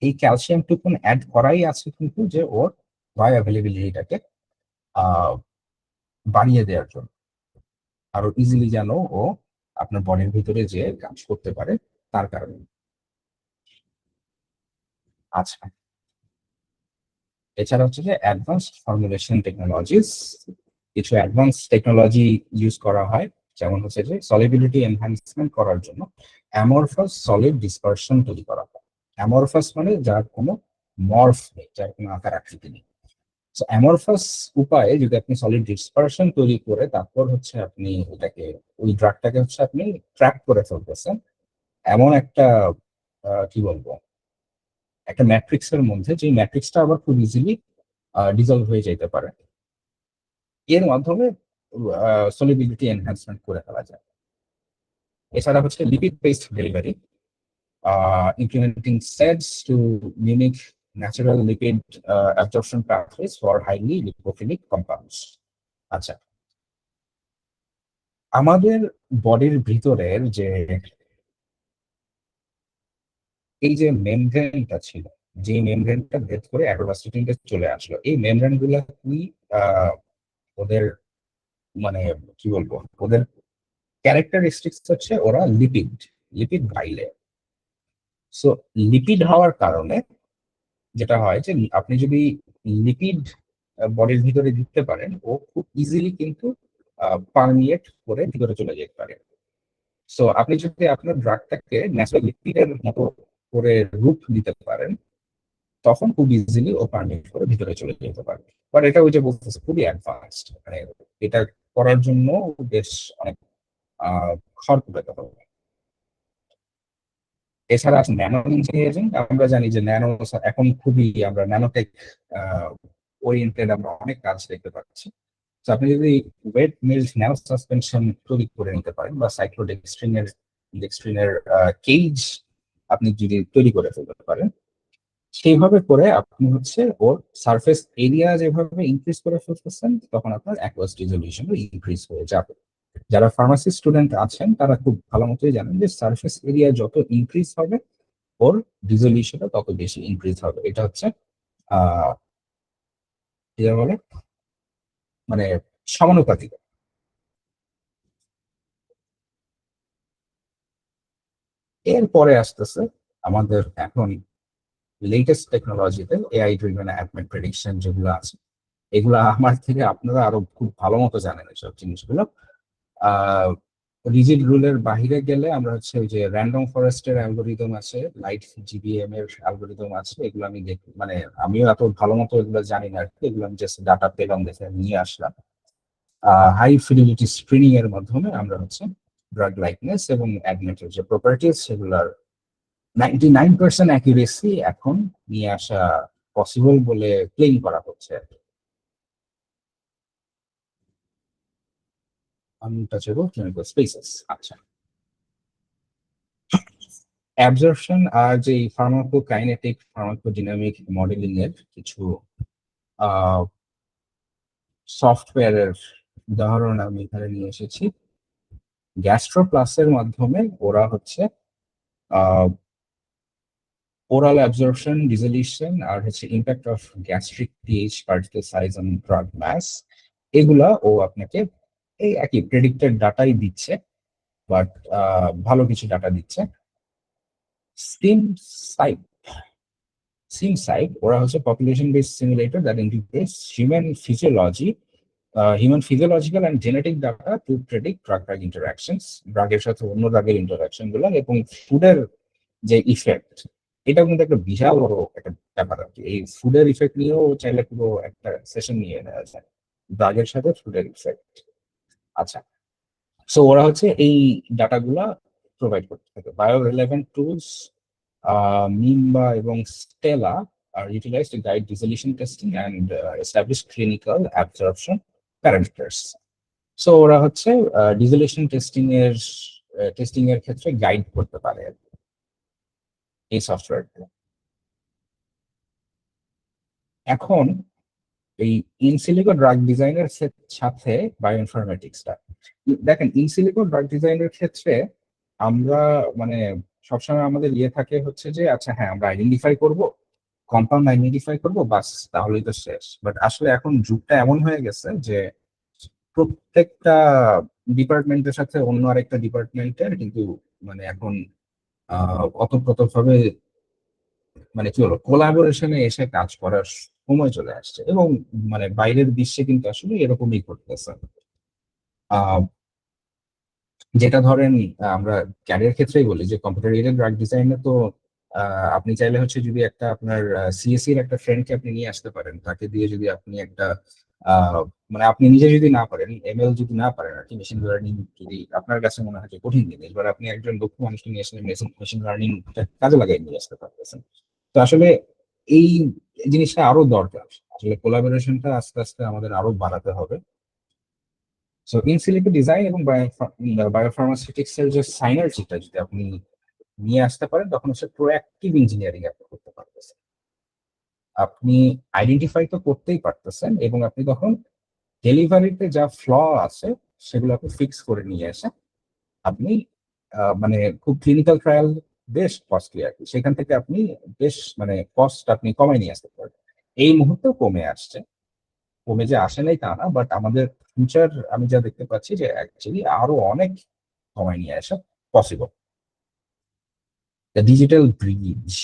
এই ক্যালসিয়াম টুকুন অ্যাড করাই আছে কিন্তু যে ওর বায়ো অ্যাভেলেবিলিটিটাকে বাড়িয়ে দেওয়ার জন্য, আরো ইজিলি যেন ও আপনার বডির ভিতরে যে কাজ করতে পারে তার কারণে। আচ্ছা, এছাড়া হচ্ছে যে অ্যাডভান্স ফর্মুলেশন টেকনোলজিস, কিছু অ্যাডভান্স টেকনোলজি ইউজ করা হয়, যেমন হচ্ছে যে সলিবিলিটি এনহ্যান্সমেন্ট করার জন্য অ্যামরফাস সলিড ডিসপারশন তৈরি করা হয়। অ্যামরফাস মানে যার কোনো মর্ফ নেই, যার কোনো আকার আকৃতি নেই। অ্যামরফাস উপায়ে যদি আপনি সলিড ডিসপারশন তৈরি করে তারপর হচ্ছে আপনি ওটাকে, ওই ড্রাগটাকে হচ্ছে আপনি ট্র্যাপ করে ফেলতেছেন এমন একটা কি বলবো, একটা ম্যাট্রিক্সের মধ্যে, যে ম্যাট্রিক্সটা আবার খুব ইজিলি ডিজলভ হয়ে যেতে পারে, এর মাধ্যমে সলিবিলিটি এনহ্যান্সমেন্ট করে ফেলা যায়। এছাড়া হচ্ছে lipid based delivery, implementing SEDS to mimic natural lipid absorption pathways for highly lipophilic compounds. আচ্ছা, আমাদের বডির ভিতরের যে এই যে মেমব্রেনটা ছিল, যে মেমব্রেনটা ভেদ করে অ্যাটোভাস্টাটিনটা চলে আসলো, এই মেমব্রেন গুলা কি ওদের মানে কি বলবো, ওদের ক্যারেক্টারিস্টিক্স হচ্ছে ওরা লিপিড, লিপিড বাইলে। সো লিপিড হওয়ার কারণে যেটা হয় যে আপনি যদি লিপিড বডির ভিতরে দিতে পারেন, ও খুব ইজিলি কিন্তু পারমিয়েট করে ভিতরে চলে যেতে পারে। সো আপনি যদি আপনার ড্রাগটাকে ন্যাচারাল লিপিডের মতো করে রূপ দিতে পারেন, তখন খুব ইজিলি ও পারমিয়েট করে ভিতরে চলে যেতে পারে। বাট এটা ওই যে বলতেছে খুবই অ্যাডভান্সড, মানে এটা করার জন্য বেশ অনেক খড় কুটাতে হবে। এছাড়া আছে ন্যানো ইঞ্জিনিয়ারিং। আমরা জানি যে ন্যানো এখন খুবই, আমরা ন্যানোটেক ওরিয়েন্টেড আমরা অনেক কাজ দেখতে পাচ্ছি। তো আপনি যদি ওয়েট মিল্ড ন্যানো সাসপেনশন তৈরি করে নিতে পারেন, বা সাইক্লোডেক্সট্রিনের ডেক্সট্রিনের কেজ আপনি যদি তৈরি করে ফেলতে পারেন, সেইভাবে করে আপনি হচ্ছে ওর সারফেস এরিয়া যেভাবে ইনক্রিজ করে ফেলতেছেন, তখন আপনার অ্যাকুয়াস রিজলিউশনও ইনক্রিজ হয়ে যাবে। যারা ফার্মাসি স্টুডেন্ট আছেন তারা খুব ভালো মতোই জানেন যে সারফেস এরিয়া যত ইনক্রিজ হবে ওর রিজলিউশনটা তত বেশি ইনক্রিজ হবে। এটা হচ্ছে কি বলে, মানে সমানুপাতিক। এরপরে আসতেছে আমাদের এখন লেটেস্ট টেকনোলজিতে এআই ড্রিভেন অ্যাডমেন্ট প্রেডিকশন যেগুলো আছে, এগুলো আমার থেকে আপনারা আরো খুব ভালো মতো জানেন এসব জিনিসগুলো। রিজিড রুলের বাহিরে গেলে আমরা হচ্ছে ওই যে র্যান্ডম ফরেস্টের অ্যালগোরিদম আছে, লাইট জিবিএম এর অ্যালগোরিদম আছে, এগুলো আমি মানে আমিও এত ভালো মতো এগুলো জানি না আর কি, এগুলো আমি জাস্ট ডাটা পেলাম দেখে নিয়ে আসলাম। হাই ফিডিলিটি স্ক্রিনিং এর মাধ্যমে আমরা হচ্ছে ড্রাগ লাইকনেস এবং অ্যাডমেন্টের যে প্রপার্টিজ সেগুলার 99% অ্যাকুরেসি এখন নিয়ে আসা পসিবল বলে ক্লেম করা হচ্ছে। Untouchable clinical spaces. আচ্ছা, অ্যাবজর্পশন আর যে ফার্মাকোকাইনেটিক ফার্মাকোডিনামিক মডেলিং এর কিছু সফটওয়্যারের উদাহরণ আমি এখানে নিয়ে এসেছি। গ্যাস্ট্রোপ্লাসের মাধ্যমে ওরা হচ্ছে ওরাল অ্যাবজর্পশন, ডিসোলিউশন, আর হচ্ছে impact of gastric pH, particle size on drug mass, এগুলা ও আপনাকে এই একই প্রেডিক্টেড ডাটাই দিচ্ছে, বাট ভালো কিছু ডাটা দিচ্ছে। স্টিম সাইট ওরা হচ্ছে population based simulator that integrates human physiological and genetic data to predict drug interactions, ড্রাগের সাথে অন্য ড্রাগের ইন্টারাকশন গুলো এবং ফুডের যে ইফেক্ট, এটা কিন্তু একটা বিশাল বড় একটা ব্যাপার আর কি। এই ফুডের ইফেক্ট নিয়েও চাইলে পুরো একটা সেশন নিয়ে নেওয়া যায়, ড্রাগের সাথে ফুডের ইফেক্ট। আচ্ছা, সো ওরা হচ্ছে এই ডাটাগুলা প্রোভাইড করতে থাকে। বায়ো রিলেভেন্ট টুলস মিম্বা এবং Stella are utilized to guide dissolution testing and establish clinical absorption parameters. So ওরা হচ্ছে dissolution testing এর ক্ষেত্রে গাইড করতে পারে আর কি, এই সফটওয়্যার। এখন এই ইনসিলিকো ড্রাগ ডিজাইনের সাথে বায়োইনফরমেটিক্সটা দেখেন, ইনসিলিকো ড্রাগ ডিজাইনের ক্ষেত্রে আমরা মানে সবসময় আমাদের থাকে হচ্ছে যে আচ্ছা হ্যাঁ আমরা আইডেন্টিফাই করব, কম্পাউন্ড আইডেন্টিফাই করব, বাস তাহলেই তো শেষ। বাট আসলে এখন যুগটা এমন হয়ে গেছে যে প্রত্যেকটা ডিপার্টমেন্টের সাথে অন্য আরেকটা ডিপার্টমেন্টের কিন্তু মানে এখন অতপ্রতভাবে মানে কি বলবো কোলাবোরেশনে এসে কাজ করার সময় চলে আসছে, এবং মানে বাইরের বিশ্বে কিন্তু আসলে এরকমই করতেছে। যেটা ধরেন আমরা ক্যারিয়ার ক্ষেত্রেই বলি যে কম্পিউটার এইডেড ড্রাগ ডিজাইনে তো আপনি চাইলে হচ্ছে যদি একটা আপনার সিএসসি এর একটা ফ্রেন্ডকে আপনি নিয়ে আসতে পারেন, তাকে দিয়ে যদি আপনি একটা মানে আপনি নিজে যদি না পারেন, এমএল যদি না পারেন আর কি, মেশিন লার্নিং যদি আপনার কাছে মনে হয় যে কঠিন জিনিস, এবার আপনি একজন দক্ষ মানুষকে নিয়ে আসলে মেশিন লার্নিং কাজে লাগাই নিয়ে আসতে পারতেছেন। তো আসলে এই জিনিসটা আরো দরকার, আসলে কোলাবোরেশনটা আস্তে আস্তে আমাদের আরো বাড়াতে হবে। সো ইন সিলিকো ডিজাইন এবং বায়োফার্মাসিউটিক্স এর যে সাইনার্জিটা যদি আপনি নিয়ে আসতে পারেন, তখন হচ্ছে প্রোঅ্যাক্টিভ ইঞ্জিনিয়ারিং আপনি করতে পারতেছেন। আপনি আইডেন্টিফাই তো করতেই পারতেছেন, এবং আপনি তখন ডেলিভারিতে যা ফ্ল আছে সেগুলো আপনি ফিক্স করে নিয়ে এসে আপনি মানে খুব ক্লিনিক্যাল ট্রায়াল বেশ কস্টলি আর কি, সেখান থেকে আপনি বেশ মানে কস্ট আপনি কমাই নিয়ে আসতে পারেন। এই মুহূর্তেও কমে আসছে, কমে যে আসে নাই তা না, বাট আমাদের ফিউচার আমি যা দেখতে পাচ্ছি যে অ্যাকচুয়ালি আরো অনেক কমায় নিয়ে আসা possible. The digital bridge,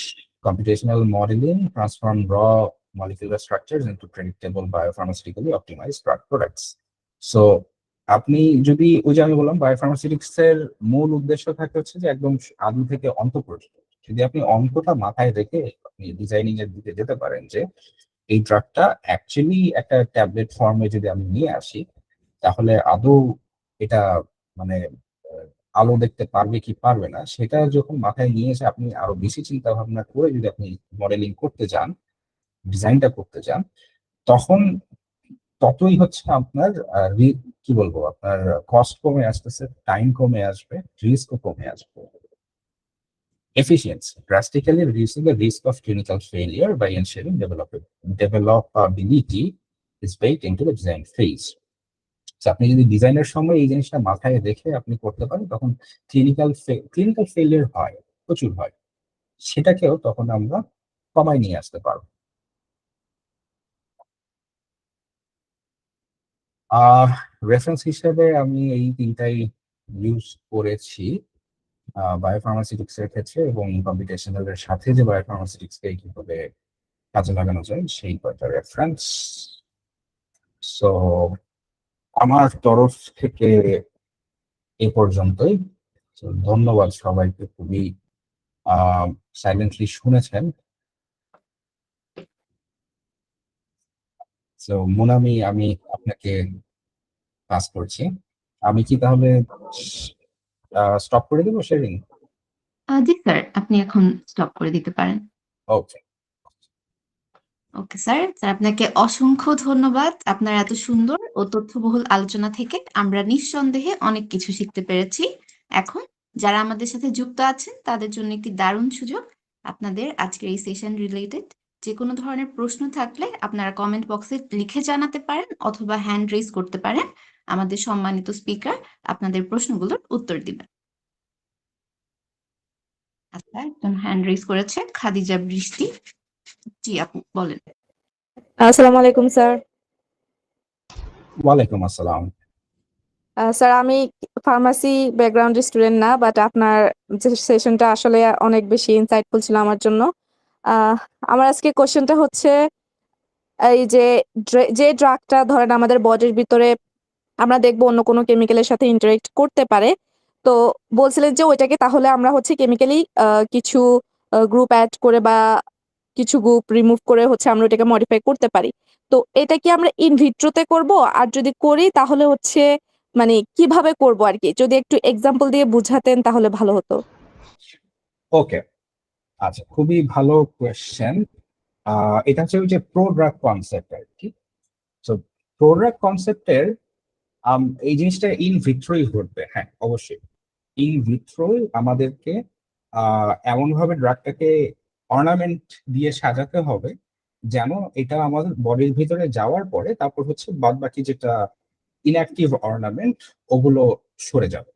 computational modeling transform raw molecular structures into predictable biopharmaceutically optimized drug products. So আপনি যদি ওই যে আমি বললাম বায়োফার্মাসিউটিক্স এর মূল উদ্দেশ্য থাকে হচ্ছে যে একদম আদু থেকে অন্ত পর্যন্ত যদি আপনি অঙ্কটা মাথায় রেখে আপনি ডিজাইনিং এর দিকে যেতে পারেন, যে এই ড্রাগটা অ্যাকচুয়ালি একটা ট্যাবলেট ফর্মে যদি আমি নিয়ে আসি, তাহলে আদৌ এটা মানে আলো দেখতে পারবে কি পারবে না, সেটা যখন মাথায় নিয়ে এসে আপনি আরো বেশি চিন্তা ভাবনা করে যদি আপনি মডেলিং করতে যান, ডিজাইনটা করতে যান, তখন ততই হচ্ছে আপনার কি বলবো আপনার কস্ট কমে আসতেছে, টাইম কমে আসবে, রিস্কও কমে আসবে। Efficiency, drastically reducing the risk of clinical failure by ensuring developability is baked into the design phase. So আপনি যদি ডিজাইনের সময় এই জিনিসটা মাথায় রেখে আপনি করতে পারেন, তখন ক্লিনিক্যাল ফেলিয়ার হয়, প্রচুর হয়, সেটাকেও তখন আমরা কমায় নিয়ে আসতে পারবো। রেফারেন্স হিসেবে আমি এই তিনটাই ইউজ করেছি বায়োফার্মাসিউটিক্স এর ক্ষেত্রে, এবং কম্পিউটেশনাল এর সাথে যে বায়োফার্মাসিউটিক্স কে কিভাবে কাজে লাগানো যায় সেই কয়টা রেফারেন্স। সো আমার তরফ থেকে এ পর্যন্তই। ধন্যবাদ সবাইকে, খুবই সাইলেন্টলি শুনেছেন। সো মুনামি, আমি আপনাকে পাস করছি। আমি কি তাহলে স্টপ করে দেবো শেয়ারিং? জি স্যার, আপনি এখন স্টপ করে দিতে পারেন। ওকে ওকে স্যার, আপনাকে অসংখ্য ধন্যবাদ। আপনার এত সুন্দর ও তথ্যবহুল আলোচনা থেকে আমরা নিঃসন্দেহে অনেক কিছু শিখতে পেরেছি। এখন যারা আমাদের সাথে যুক্ত আছেন তাদের জন্য একটি দারুণ সুযোগ। আপনাদের আজকের এই সেশন রিলেটেড যে কোনো ধরনের প্রশ্ন থাকলে আপনারা কমেন্ট বক্সে লিখে জানাতে পারেন অথবা হ্যান্ড রেজ করতে পারেন। আমাদের সম্মানিত স্পিকার আপনাদের প্রশ্নগুলোর উত্তর দিবেন। আচ্ছা, একজন হ্যান্ড রেজ করেছে, খাদিজা বৃষ্টি। জি আপু বলেন। আসসালামু আলাইকুম স্যার। ওয়ালাইকুম আসসালাম। স্যার আমি ফার্মাসি ব্যাকগ্রাউন্ডের স্টুডেন্ট না, বাট আপনার যে সেশনটা আসলে অনেক বেশি ইনসাইটফুল ছিল আমার জন্য। আহ, আমার আজকে কোশ্চেনটা হচ্ছে এই যে যে ড্রাগটা ধরেন আমাদের বডির ভিতরে আমরা দেখবো অন্য কোনো কেমিক্যালের সাথে ইন্টারেক্ট করতে পারে, তো বলছিলেন যে ওইটাকে তাহলে আমরা হচ্ছে কেমিক্যালি কিছু গ্রুপ অ্যাড করে বা কিছু গ্রুপ রিমুভ করে হচ্ছে আমরা ওটাকে মডিফাই করতে পারি। তো এটা কি আমরা ইন ভিট্রোতে করব? আর যদি করি তাহলে হচ্ছে মানে কিভাবে করব আর কি, যদি একটু এক্সাম্পল দিয়ে বুঝাতেন তাহলে ভালো হতো। ওকে, আচ্ছা, খুবই ভালো কোয়েশ্চেন। এটা হচ্ছে ওই যে প্রোডাক্ট কনসেপ্ট আর কি। তো প্রোডাক্ট কনসেপ্টের এই জিনিসটা ইন ভিট্রোই ঘটবে, হ্যাঁ অবশ্যই। ইন ভিট্রোই আমাদেরকে এমন ভাবে ড্রাগটাকে অর্নামেন্ট দিয়ে সাজাতে হবে যেন এটা আমাদের বডির ভিতরে যাওয়ার পরে তারপর হচ্ছে বাদ বাকি যেটা ইনঅ্যাক্টিভ অর্নামেন্ট ওগুলো সরে যাবে।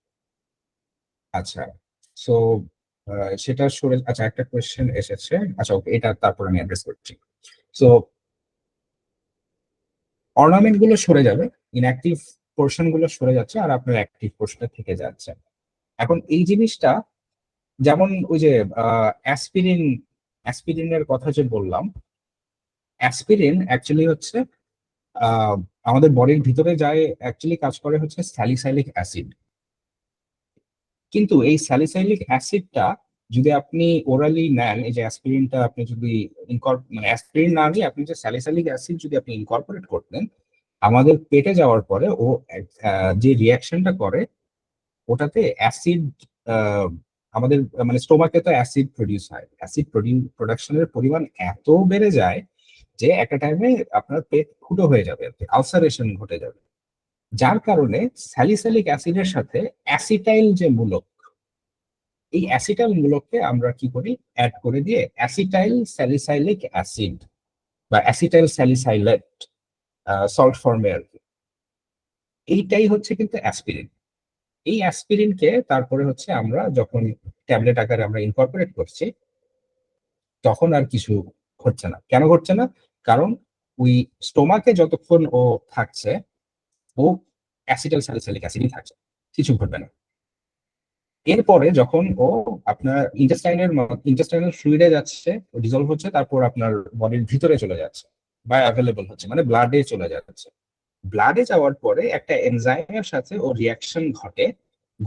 আচ্ছা, সো সেটা সরে, আচ্ছা একটা কোয়েশ্চেন এসেছে, আচ্ছা ওকে, এটা তারপর আমি অ্যাড্রেস করছি। সো অর্নামেন্ট গুলো সরে যাবে, ইনঅ্যাক্টিভ পোর্শন গুলো সরে যাচ্ছে, আর আপনার অ্যাক্টিভ পোর্শনটা থেকে যাচ্ছে। এখন এই জিনিসটা যেমন ওই যে অ্যাসপিরিন, অ্যাসপিরিনের কথা যে বললাম, অ্যাসপিরিন অ্যাকচুয়ালি হচ্ছে আহ, আমাদের বডির ভিতরে যায়, অ্যাকচুয়ালি কাজ করে হচ্ছে স্যালিসাইলিক অ্যাসিড। কিন্তু এই স্যালিসাইলিক অ্যাসিডটা যদি আপনি ওরালি নেন, এই যে অ্যাসপিরিনটা আপনি যদি মানে অ্যাসপিরিন না নিয়ে আপনি যে স্যালিসাইলিক অ্যাসিড যদি আপনি ইনকর্পোরেট করতেন, আমাদের পেটে যাওয়ার পরে ও যে রিয়াকশনটা করে ওটাতে অ্যাসিড, আমাদের মানে স্টোমাকে তো অ্যাসিড প্রডিউস হয়, অ্যাসিড প্রোডাকশনের পরিমাণ এত বেড়ে যায় যে একটা টাইমে আপনার পেট ফুটো হয়ে যাবে, আলসারেশন ঘটে যাবে। যার কারণে স্যালিসাইলিক অ্যাসিডের সাথে অ্যাসিটাইল যে মূলক, এই অ্যাসিটাইল মূলককে আমরা কি করি, অ্যাড করে দিয়ে অ্যাসিটাইল স্যালিসাইলিক অ্যাসিড বা অ্যাসিটাইল স্যালিসাইলেট সল্ট ফর্মে আর কি। এইটাই হচ্ছে কিন্তু অ্যাসপিরিন। এই অ্যাসপিরিনকে তারপরে হচ্ছে আমরা যখন ট্যাবলেট আকারে আমরা ইনকর্পোরেট করছি, তখন আর কিছু ঘটছে না। কেন ঘটছে না? কারণ ওই স্টোমাকে যতক্ষণ ও থাকছে, ও অ্যাসিটাইল স্যালিসাইলিক অ্যাসিডই থাকছে, কিছু ঘটবে না। এরপরে যখন ও আপনার ইন্টেস্টাইনাল ফ্লুইডে যাচ্ছে, ডিজলভ হচ্ছে, তারপর আপনার বডির ভিতরে চলে যাচ্ছে বা অ্যাভেলেবল হচ্ছে, মানে ব্লাডে চলে যাচ্ছে। ব্লাডে যাওয়ার পরে একটা এনজাইমের সাথে ও রিয়াকশন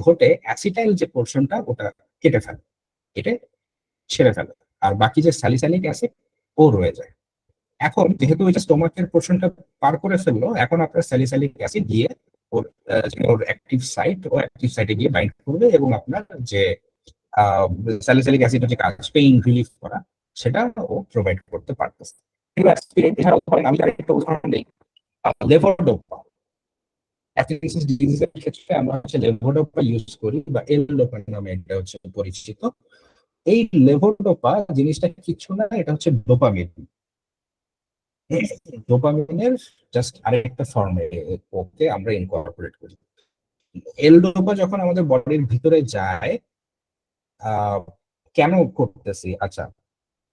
ঘটে অ্যাসিটাইল যে পোর্শনটা ওটা কেটে ফেলে, কেটে ছেড়ে ফেলে, আর বাকি যে স্যালিসাইলিক অ্যাসিড ও রয়ে যায়। এখন যেহেতু ওই যে স্টোমাকের পোর্শনটা পার করে ফেললো, এখন আপনার স্যালিসাইলিক অ্যাসিড গিয়ে ওর ওর অ্যাক্টিভ সাইট, ও অ্যাক্টিভ সাইটে গিয়ে বাইন্ড করবে এবং আপনার যে স্যালিসাইলিক অ্যাসিডের যে কাজ, পেইন রিলিফ করা, সেটা ও প্রোভাইড করতে পারতেছে। এছাড়াও ধরেন আমি আরেকটা উদাহরণ দিই, লেভোডোপা। অ্যাথলেটিস ডিজিজের ক্ষেত্রে আমরা হচ্ছে লেভোডোপা ইউজ করি, বা এল-ডোপা নামে এটা হচ্ছে পরিচিত। এই লেভোডোপা জিনিসটা কিছু না, এটা হচ্ছে ডোপামিন। ডোপামিনের জাস্ট আরেকটা ফর্মে ওকে আমরা ইনকর্পোরেট করি। এল-ডোপা যখন আমাদের বডির ভিতরে যায়, আহ, কেন করতেছি? আচ্ছা,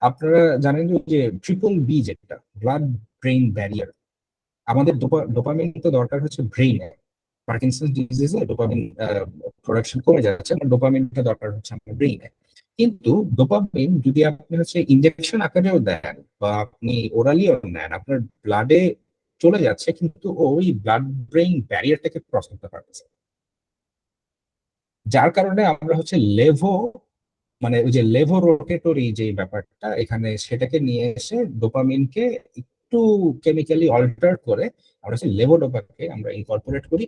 আপনারা জানেন যে ট্রিপল বি, যেটা ব্লাড ব্রেইন ব্যারিয়ার, আমাদের ডোপামিন তো দরকার হচ্ছে ব্রেইনে। পার্কিনসন্স ডিজিজে ডোপামিন প্রোডাকশন কমে যাচ্ছে, ডোপামিনটা দরকার হচ্ছে আমাদের ব্রেইনে। কিন্তু ডোপামিন যদি আপনি হচ্ছে ইনজেকশন আকারেও দেন বা আপনি ওরালিও নেন, আপনার ব্লাডে চলে যাচ্ছে, কিন্তু ওই ব্লাড ব্রেইন ব্যারিয়ারটাকে ক্রস করতে পারতেছে। যার কারণে আমরা হচ্ছে মানে ওই যে লেভো রোটেটরি যে ব্যাপারটা এখানে, সেটাকে নিয়ে এসে ডোপামিনকে একটু কেমিক্যালি অল্টার করে আমরা হচ্ছে লেভোডোপাকে আমরা ইনকর্পোরেট করি,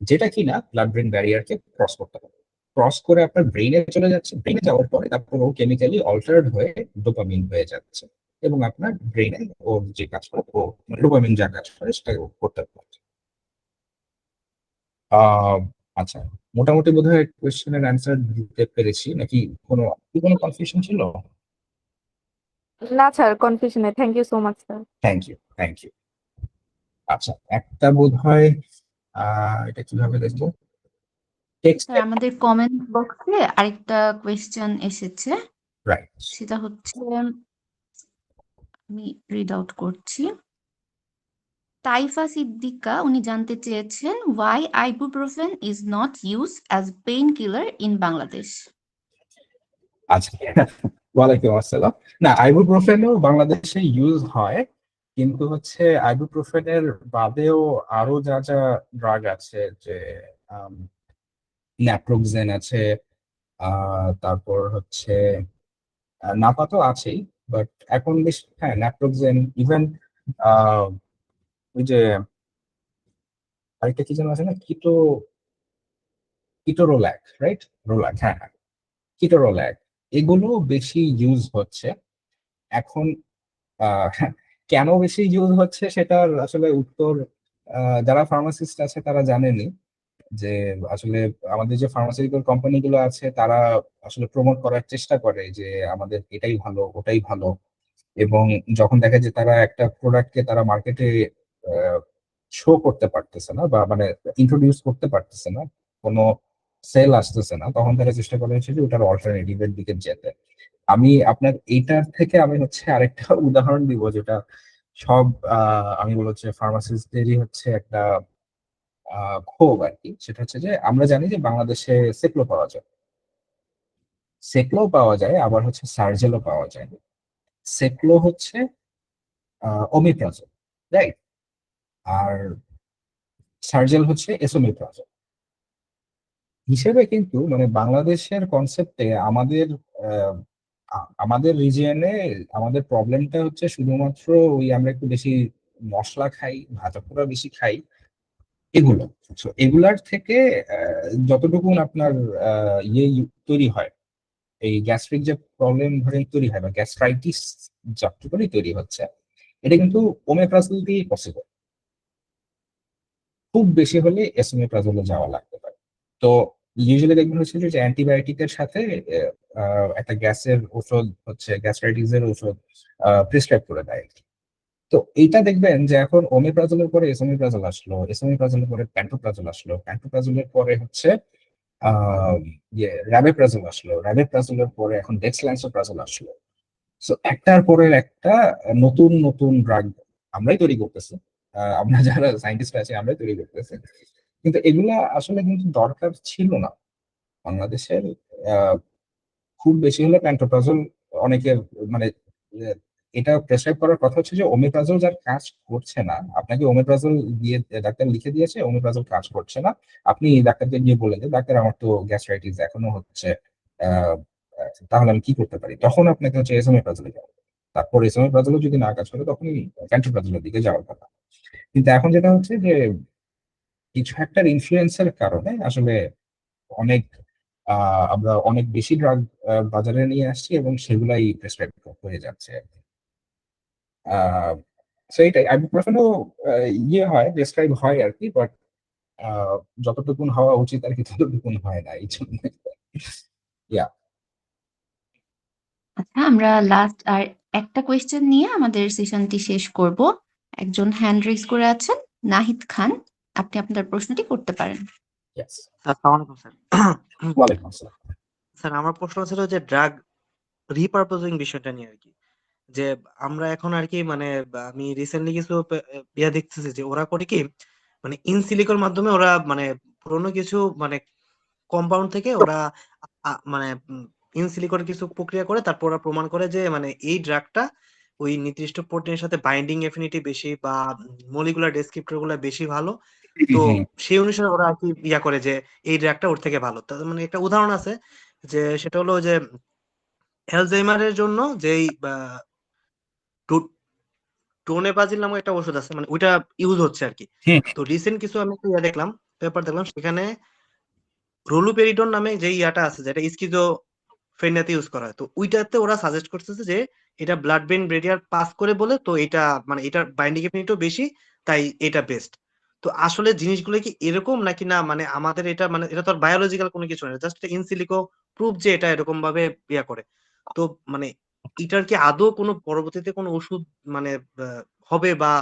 যেটা কিনা ব্লাড ব্রেন ব্যারিয়ারকে ক্রস করতে পারে। ক্রস করে আপনার ব্রেইনে চলে যাচ্ছে, ব্রেইনে যাওয়ার পরে তারপর ও কেমিক্যালি অল্টার্ড হয়ে ডোপামিন হয়ে যাচ্ছে, এবং আপনার ব্রেইনে ওর যে কাজ করে, ও ডোপামিন যা কাজ করে সেটা ও করতে পারছে। আহ আচ্ছা, মোটামুটি বোধহয় কোয়েশ্চেনের অ্যান্সার দিতে পেরেছি, নাকি কোনো কনফিউশন ছিল? না স্যার, কনফিউশনে। Thank you so much sir. Thank you, thank you. আচ্ছা, একটা বোধহয় এটা কিভাবে দেখবো, টেক্সট স্যার আমাদের কমেন্ট বক্সে আরেকটা কোয়েশ্চেন এসেছে, রাইট। সেটা হচ্ছে আমি রিড আউট করছি। তাইফা সিদ্দিকা উনি জানতে চেয়েছেন why ibuprofen is not used as painkiller in Bangladesh. আচ্ছা, ওয়ালাইকুম আসসালাম। না, আইবুপ্রোফেনও বাংলাদেশে ইউজ হয়, কিন্তু হচ্ছে আইবুপ্রোফেনের বাদেও আরো যা যা ড্রাগ আছে, যে ন্যাপ্রোক্সেন আছে, তারপর হচ্ছে নাপা তো আছেই, বাট এখন বেশ, হ্যাঁ, ন্যাপ্রোক্সেন, ইভেন ওই যে আরেকটা কি যেন আছে না, কিটোরোল্যাক, রাইট? রোল্যাক, হ্যাঁ হ্যাঁ, কিটোরোল্যাক, এগুলো বেশি ইউজ হচ্ছে এখন। হ্যাঁ, কেন বেশি ইউজ হচ্ছে সেটার আসলে উত্তর যারা ফার্মাসিস্ট আছে তারা জানেনই, যে আসলে আমাদের যে ফার্মাসিউটিক্যাল কোম্পানিগুলো আছে তারা আসলে প্রমোট করার চেষ্টা করে যে আমাদের এটাই ভালো, ওটাই ভালো। এবং যখন দেখা যায় তারা একটা প্রোডাক্টকে তারা মার্কেটে শো করতে পারতেছে না, বা মানে ইন্ট্রোডিউস করতে পারতেছে না, কোনো সেল আসতেছে না, তখন তারা চেষ্টা করে হচ্ছে যে ওটার অল্টারনেটিভের দিকে যেতে। আমি আপনার এইটার থেকে আমি হচ্ছে আরেকটা উদাহরণ দিব, যেটা সব আমি বলবো যে ফার্মাসিস্টদেরই হচ্ছে একটা ক্ষোভ আর কি। সেটা হচ্ছে যে আমরা জানি যে বাংলাদেশে সেক্লো পাওয়া যায়, সেক্লো পাওয়া যায়, আবার হচ্ছে সার্জেলও পাওয়া যায়। সেক্লো হচ্ছে ওমিপ্রাজল, রাইট? আর সার্জেল হচ্ছে এসোমিপ্রাজল। হিসেবে কিন্তু মানে বাংলাদেশের কনসেপ্টে আমাদের আমাদের রিজিয়নে আমাদের প্রবলেমটা হচ্ছে শুধুমাত্র ওই আমরা একটু বেশি মশলা খাই, ভাজা পোড়া বেশি খাই, এগুলো। So, এগুলার থেকে যতটুকু আপনার তৈরি হয়, এই গ্যাস্ট্রিক যে প্রবলেম ধরে তৈরি হয় বা গ্যাস্ট্রাইটিস যতটুকুনি তৈরি হচ্ছে, এটা কিন্তু ওমেপ্রাজল দিয়েই পসিবল। খুব বেশি হলে এসোমেপ্রাজলে যাওয়া লাগতে পারে। তো ইউজুয়ালি দেখবেন হচ্ছে যে অ্যান্টিবায়োটিকের সাথে একটা গ্যাসের ওষুধ হচ্ছে, গ্যাস্ট্রাইটিস এর ওষুধ প্রেসক্রাইব করে দেয়। তো এইটা দেখবেন যে এখন ওমেপ্রাজলের পরে এসোমেপ্রাজল আসলো, এসোমেপ্রাজলের পরে প্যান্টোপ্রাজল আসলো, প্যান্টোপ্রাজলের পরে হচ্ছে র্যাবেপ্রাজল আসলো, র্যাবেপ্রাজলের পরে এখন ডেক্সল্যান্সোপ্রাজল আসলো। সো একটার পরে একটা নতুন নতুন ড্রাগ আমরাই তৈরি করতেছি। আমরা যারা সায়েন্টিস্ট আছি আমরাই তৈরি করতেছি, কিন্তু এগুলা আসলে কিন্তু দরকার ছিল না বাংলাদেশের। আহ, খুব বেশি হলে প্যান্টোপ্রাজল অনেকে মানে আহ, এটা প্রেসক্রাইব করার কথা হচ্ছে যে ওমেপ্রাজল যার কাজ করছে না, আপনাকে ওমেপ্রাজল দিয়ে ডাক্তার লিখে দিয়েছে, ওমেপ্রাজল কাজ করছে না, আপনি ডাক্তারকে গিয়ে বলে যে ডাক্তার আমার তো গ্যাস্ট্রাইটিস এখনো হচ্ছে, আহ, তাহলে আমি কি করতে পারি, তখন আপনাকে হচ্ছে এসোমেপ্রাজলে যাওয়া। তারপর এসোমেপ্রাজলও যদি না কাজ করে তখন প্যান্টোপ্রাজলের দিকে যাওয়ার কথা। কিন্তু এখন যেটা হচ্ছে যে কিছু একটা ইনফ্লুয়েন্সের কারণে আসলে অনেক আমরা অনেক বেশি ড্রাগ বাজারে নিয়ে আসছি এবং সেগুলাই প্রেসক্রাইব হয়ে যাচ্ছে। আহ তো এইটাই আইবুপ্রোফেনও হয়, প্রেসক্রাইব হয় আর কি, বাট যতটুকুন হওয়া উচিত আর কি ততটুকুন হয় না, এই জন্য। ইয়া। আচ্ছা, আমরা লাস্ট আর একটা কোয়েশ্চেন নিয়ে আমাদের সেশনটি শেষ করব। একজন হ্যান্ড রেজ করে আছেন, নাহিদ খান, আপনি আপনার প্রশ্নটি করতে পারেন। ইয়েস। আসসালামু আলাইকুম স্যার। ওয়ালাইকুম আসসালাম। স্যার আমার প্রশ্ন ছিল যে ড্রাগ রিপারপোজিং বিষয়টা নিয়ে আরকি। যে আমরা এখন আরকি মানে আমি রিসেন্টলি কিছু ইয়া দেখতেছি যে ওরা করে কি মানে ইন সিলিকোর মাধ্যমে ওরা মানে পুরোনো কিছু মানে কম্পাউন্ড থেকে ওরা মানে ইন সিলিকোর কিছু প্রক্রিয়া করে তারপর ওরা প্রমাণ করে যে মানে এই ড্রাগটা ওই নির্দিষ্ট প্রোটিনের সাথে বাইন্ডিং এফিনিটি বেশি বা মলিকুলার ডেসক্রিপ্টর গুলো বেশি ভালো। তো সেই অনুসারে ওরা আর কি ইয়া করে যে এই ড্রাগটা ওর থেকে ভালো। তার মানে একটা উদাহরণ আছে যে সেটা হলো যে অ্যালজাইমারের জন্য যেই টো- টোনেবাজিল নামক একটা ওষুধ আছে মানে ওইটা ইউজ হচ্ছে আর কি। তো রিসেন্ট কিছু আমি একটা ইয়া দেখলাম, পেপার দেখলাম, সেখানে রোলুপেরিডন নামে যে ইয়াটা আছে যেটা স্কিজোফ্রেনিয়াতে ইউজ করা হয়, তো ওইটাতে ওরা সাজেস্ট করতেছে যে এটা ব্লাড ব্রেন ব্যারিয়ার পাস করে বলে তো এটা মানে এটার বাইন্ডিং এফিনিটিও বেশি, তাই এটা বেস্ট। তো আসলে জিনিসগুলো কি এরকম নাকি না, মানে আমাদের এটা মানে এটা তো আর বায়োলজিক্যাল কোনো কিছু না, জাস্ট ইনসিলিকো প্রুফ যে এটা এরকম ভাবে ইয়া করে। তো মানে এটার কি আদৌ কোনো পরবর্তীতে কোনো ওষুধ মানে আহ, হবে বা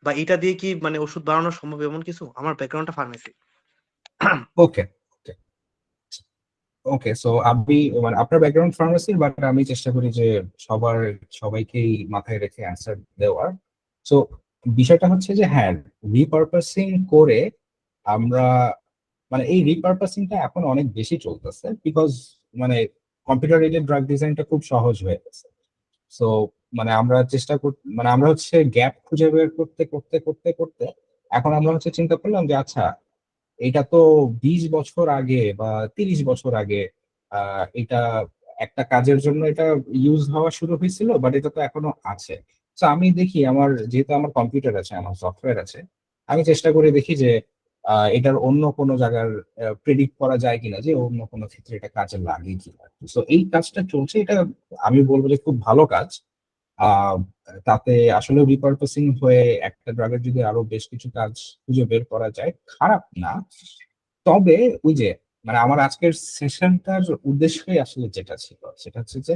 বা এটা দিয়ে কি মানে ওষুধ বানানো সম্ভব এমন কিছু? আমার ব্যাকগ্রাউন্ডটা ফার্মেসি। ওকে, ওকে, সো আমি মানে আপনার ব্যাকগ্রাউন্ড ফার্মাসির, বাট আমি চেষ্টা করি যে সবাইকেই মাথায় রেখে অ্যান্সার দেওয়ার। সো বিষয়টা হচ্ছে যে হ্যাঁ, রিপারপাসিং করে আমরা মানে এই রিপারপাসিংটা এখন অনেক বেশি চলতেছে, বিকজ মানে কম্পিউটার এইডেড ড্রাগ ডিজাইনটা খুব সহজ হয়ে গেছে। সো মানে আমরা চেষ্টা কর মানে আমরা হচ্ছে গ্যাপ খুঁজে বের করতে করতে করতে করতে এখন আমরা হচ্ছে চিন্তা করলাম যে আচ্ছা, এটা তো 20 বছর আগে বা 30 বছর আগে এটা একটা কাজের জন্য এটা ইউজ হওয়া শুরু হয়েছিল, বাট এটা তো এখনো আছে। তো আমি দেখি আমার, যেহেতু আমার কম্পিউটার আছে, আমার সফটওয়্যার আছে, আমি চেষ্টা করে দেখি যে এটার অন্য কোনো জায়গার প্রেডিক্ট করা যায় কিনা, যে অন্য কোনো ক্ষেত্রে এটা কাজে লাগে কিনা। তো এই কাজটা চলছে, এটা আমি বলবো যে খুব ভালো কাজ। আহ তাতে আসলে রিপারপাসিং হয়ে একটা ড্রাগের যদি আরো বেশ কিছু কাজ খুঁজে বের করা যায়, খারাপ না। তবে ওই যে মানে আমার আজকের সেশনটার উদ্দেশ্যই আসলে যেটা ছিল সেটা হচ্ছে যে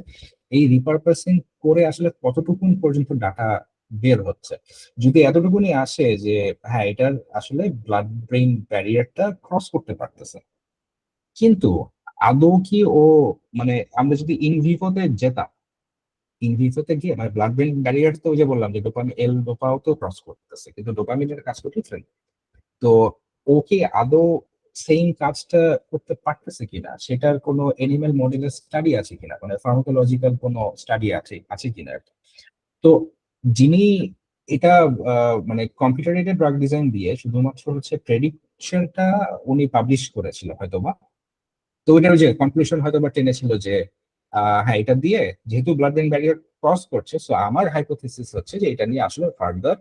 এই রিপারপাসিং করে আসলে কতটুকুন পর্যন্ত ডাটা বের হচ্ছে। যদি এতটুকুনি আসে যে হ্যাঁ, এটার আসলে ব্লাড ব্রেইন ব্যারিয়ারটা ক্রস করতে পারতেছে, কিন্তু আদৌ কি ও মানে আমরা যদি ইনভিভোতে যেতাম, ইনভিভোতে গিয়ে মানে ব্লাড ব্রেইন ব্যারিয়ার তো ওই যে বললাম যে ডোপামিন, এল ডোপাও তো ক্রস করতেছে, কিন্তু ডোপামিনের কাজ করতে different। তো ও কি আদৌ সেম কাজটা করতে পারতেছে কিনা, সেটার কোনো এনিম্যাল মডেলের স্টাডি আছে কিনা, মানে ফার্মাকোলজিক্যাল কোনো স্টাডি আছে আছে কিনা। তো যিনি এটা মানে কম্পিউটার এইডেড ড্রাগ ডিজাইন দিয়ে শুধুমাত্র হচ্ছে প্রেডিকশনটা উনি পাবলিশ করেছিল হয়তোবা, তো ওইটার যে কনক্লুশন হয়তো বা টেনেছিল যে হ্যাঁ, এটা দিয়ে যেহেতু ব্লাড ব্রেইন ব্যারিয়ার ক্রস করছে, সো আমার হাইপোথিসিস হচ্ছে যে এটা নিয়ে আসলে ফার্দার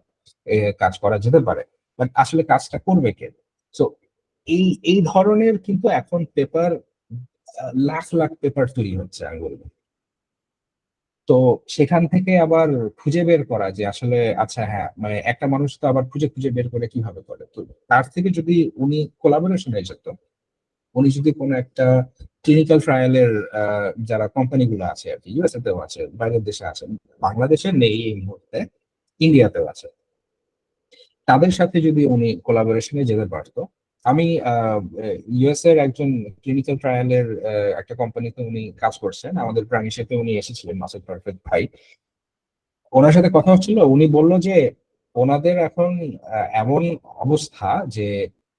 কাজ করা যেতে পারে। বাট আসলে কাজটা করবে কে? সো এই এই ধরনের কিন্তু এখন পেপার, লাখ লাখ পেপার তৈরি হচ্ছে আমি বলবো। তো সেখান থেকে আবার খুঁজে বের করা যে আসলে আচ্ছা হ্যাঁ, মানে একটা মানুষ তো আবার খুঁজে খুঁজে বের করে কিভাবে করে, তো তার থেকে যদি উনি কোলাবোরেশনে যেত, উনি যদি কোনো একটা ক্লিনিক্যাল ট্রায়ালের যারা কোম্পানিগুলো আছে আর কি, ইউএসএ তেও আছে, বাইরের দেশে আছে, বাংলাদেশে নেই এই মুহূর্তে, ইন্ডিয়াতেও আছে, তাদের সাথে যদি উনি কোলাবোরেশনে যেতে পারতো। আমি ইউএস এর একজন ক্লিনিক্যাল ট্রায়ালের একটা কোম্পানিতে উনি কাজ করছেন, আমাদের প্রাণীর সাথে উনি এসেছিলেন, মাসুদ পারফেক্ট ভাই। ওনার সাথে কথা হচ্ছিল, উনি বলল যে ওনাদের এখন এমন অবস্থা যে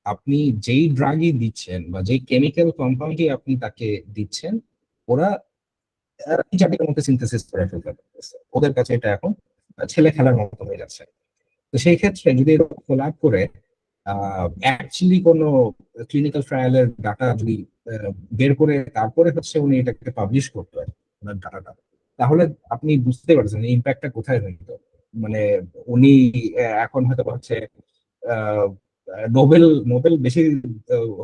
আপনি যেই ড্রাগই দিচ্ছেন বা যেই কেমিক্যাল কম্পাউন্ডই আপনি তাকে দিচ্ছেন, ওরা 3-4 মধ্যে সিনথেসিস করে ফেলতে পারতেছে। ওদের কাছে এটা এখন ছেলে খেলার মতো হয়ে যাচ্ছে। তো সেই ক্ষেত্রে যদি এরকম কোলাব করে অ্যাকচুয়ালি কোনো ক্লিনিক্যাল ট্রায়ালের ডাটা যদি বের করে তারপরে হচ্ছে উনি এটাকে পাবলিশ করতে পারেন ওনার ডাটাটা, তাহলে আপনি বুঝতে পারছেন ইম্প্যাক্টটা কোথায় হইতো। মানে উনি এখন হয়তো হচ্ছে আহ, নোবেল নোবেল বেশি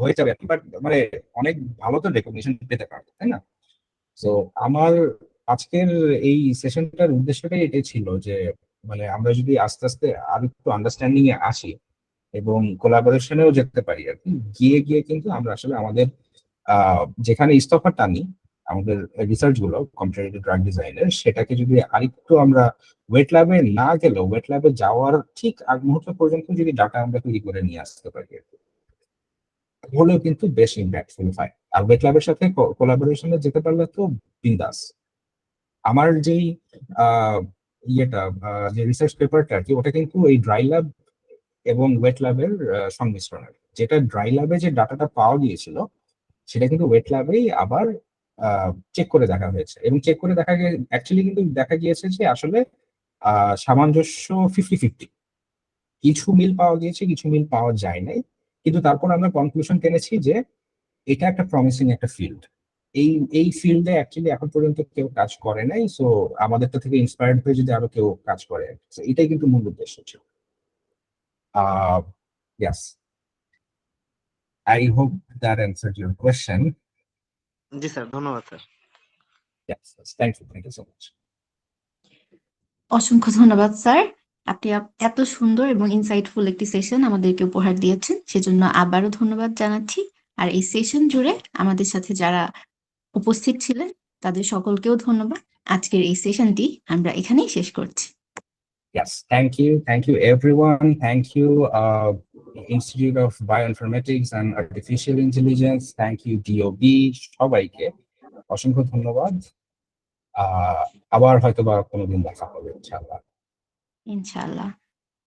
হয়ে যাবে, বাট মানে অনেক ভালো তো রেকগনিশন পেতে পারতো, তাই না? তো আমার আজকের এই সেশনটার উদ্দেশ্যটাই এটাই ছিল যে মানে আমরা যদি আস্তে আস্তে আর একটু আন্ডারস্ট্যান্ডিং এ আসি এবং কোলাবোরেশনেও যেতে পারি আর কি, গিয়ে গিয়ে কিন্তু আমরা আসলে আমাদের যেখানে ইস্তফা টানি আমাদের রিসার্চ গুলো কম্পিউটার ড্রাগ ডিজাইনের, সেটাকে যদি আরেকটু আমরা ওয়েট ল্যাবে না গেলেও ওয়েট ল্যাবে যাওয়ার ঠিক আগ মুহূর্ত পর্যন্ত যদি ডাটা আমরা তৈরি করে নিয়ে আসতে পারি আর কি, হলেও কিন্তু বেশ ইম্প্যাক্টফুল হয়। আর ওয়েট ল্যাবের সাথে কোলাবোরেশনে যেতে পারলে তো বিন্দাস। আমার যেই আহ, ইয়েটা যে রিসার্চ পেপারটা আর কি, ওটা কিন্তু এই ড্রাই ল্যাব এবং ওয়েট ল্যাবের সংমিশ্রণ আর কি। যেটা ড্রাই ল্যাবে যে ডাটাটা পাওয়া গিয়েছিল, সেটা কিন্তু ওয়েট ল্যাবেই আবার চেক করে দেখা হয়েছে, এবং চেক করে দেখা গিয়ে অ্যাকচুয়ালি কিন্তু দেখা গিয়েছে যে আসলে সামঞ্জস্য 50-50, কিছু মিল পাওয়া গিয়েছে, কিছু মিল পাওয়া যায় নাই। কিন্তু তারপর আমরা কনক্লুশন টেনেছি যে এটা একটা প্রমিসিং একটা ফিল্ড। এই এই ফিল্ডে অ্যাকচুয়ালি এখন পর্যন্ত কেউ কাজ করে নাই, সো আমাদেরটা থেকে ইন্সপায়ার্ড হয়ে যদি আরো কেউ কাজ করে, so এটাই কিন্তু মূল উদ্দেশ্য ছিল। Yes, I hope that answered your question. জি স্যার, ধন্যবাদ sir. Yes, thank you so much. অসংখ্য ধন্যবাদ স্যার। আপনি এত সুন্দর এবং ইনসাইটফুল একটি সেশন আমাদেরকে উপহার দিয়েছেন, সেজন্য আবারও ধন্যবাদ জানাচ্ছি। আর এই সেশন জুড়ে আমাদের সাথে যারা উপস্থিত ছিলেন তাদের সকলকেও ধন্যবাদ। আজকের এই সেশনটি আমরা এখানেই শেষ করছি। Yes, thank you everyone. Thank you institute of bioinformatics and artificial intelligence, thank you DOB, সবাইকে অসংখ্য ধন্যবাদ। আবার হয়তো বা কোনোদিন দেখা হবে ইনশাআল্লাহ। ইনশাআল্লাহ।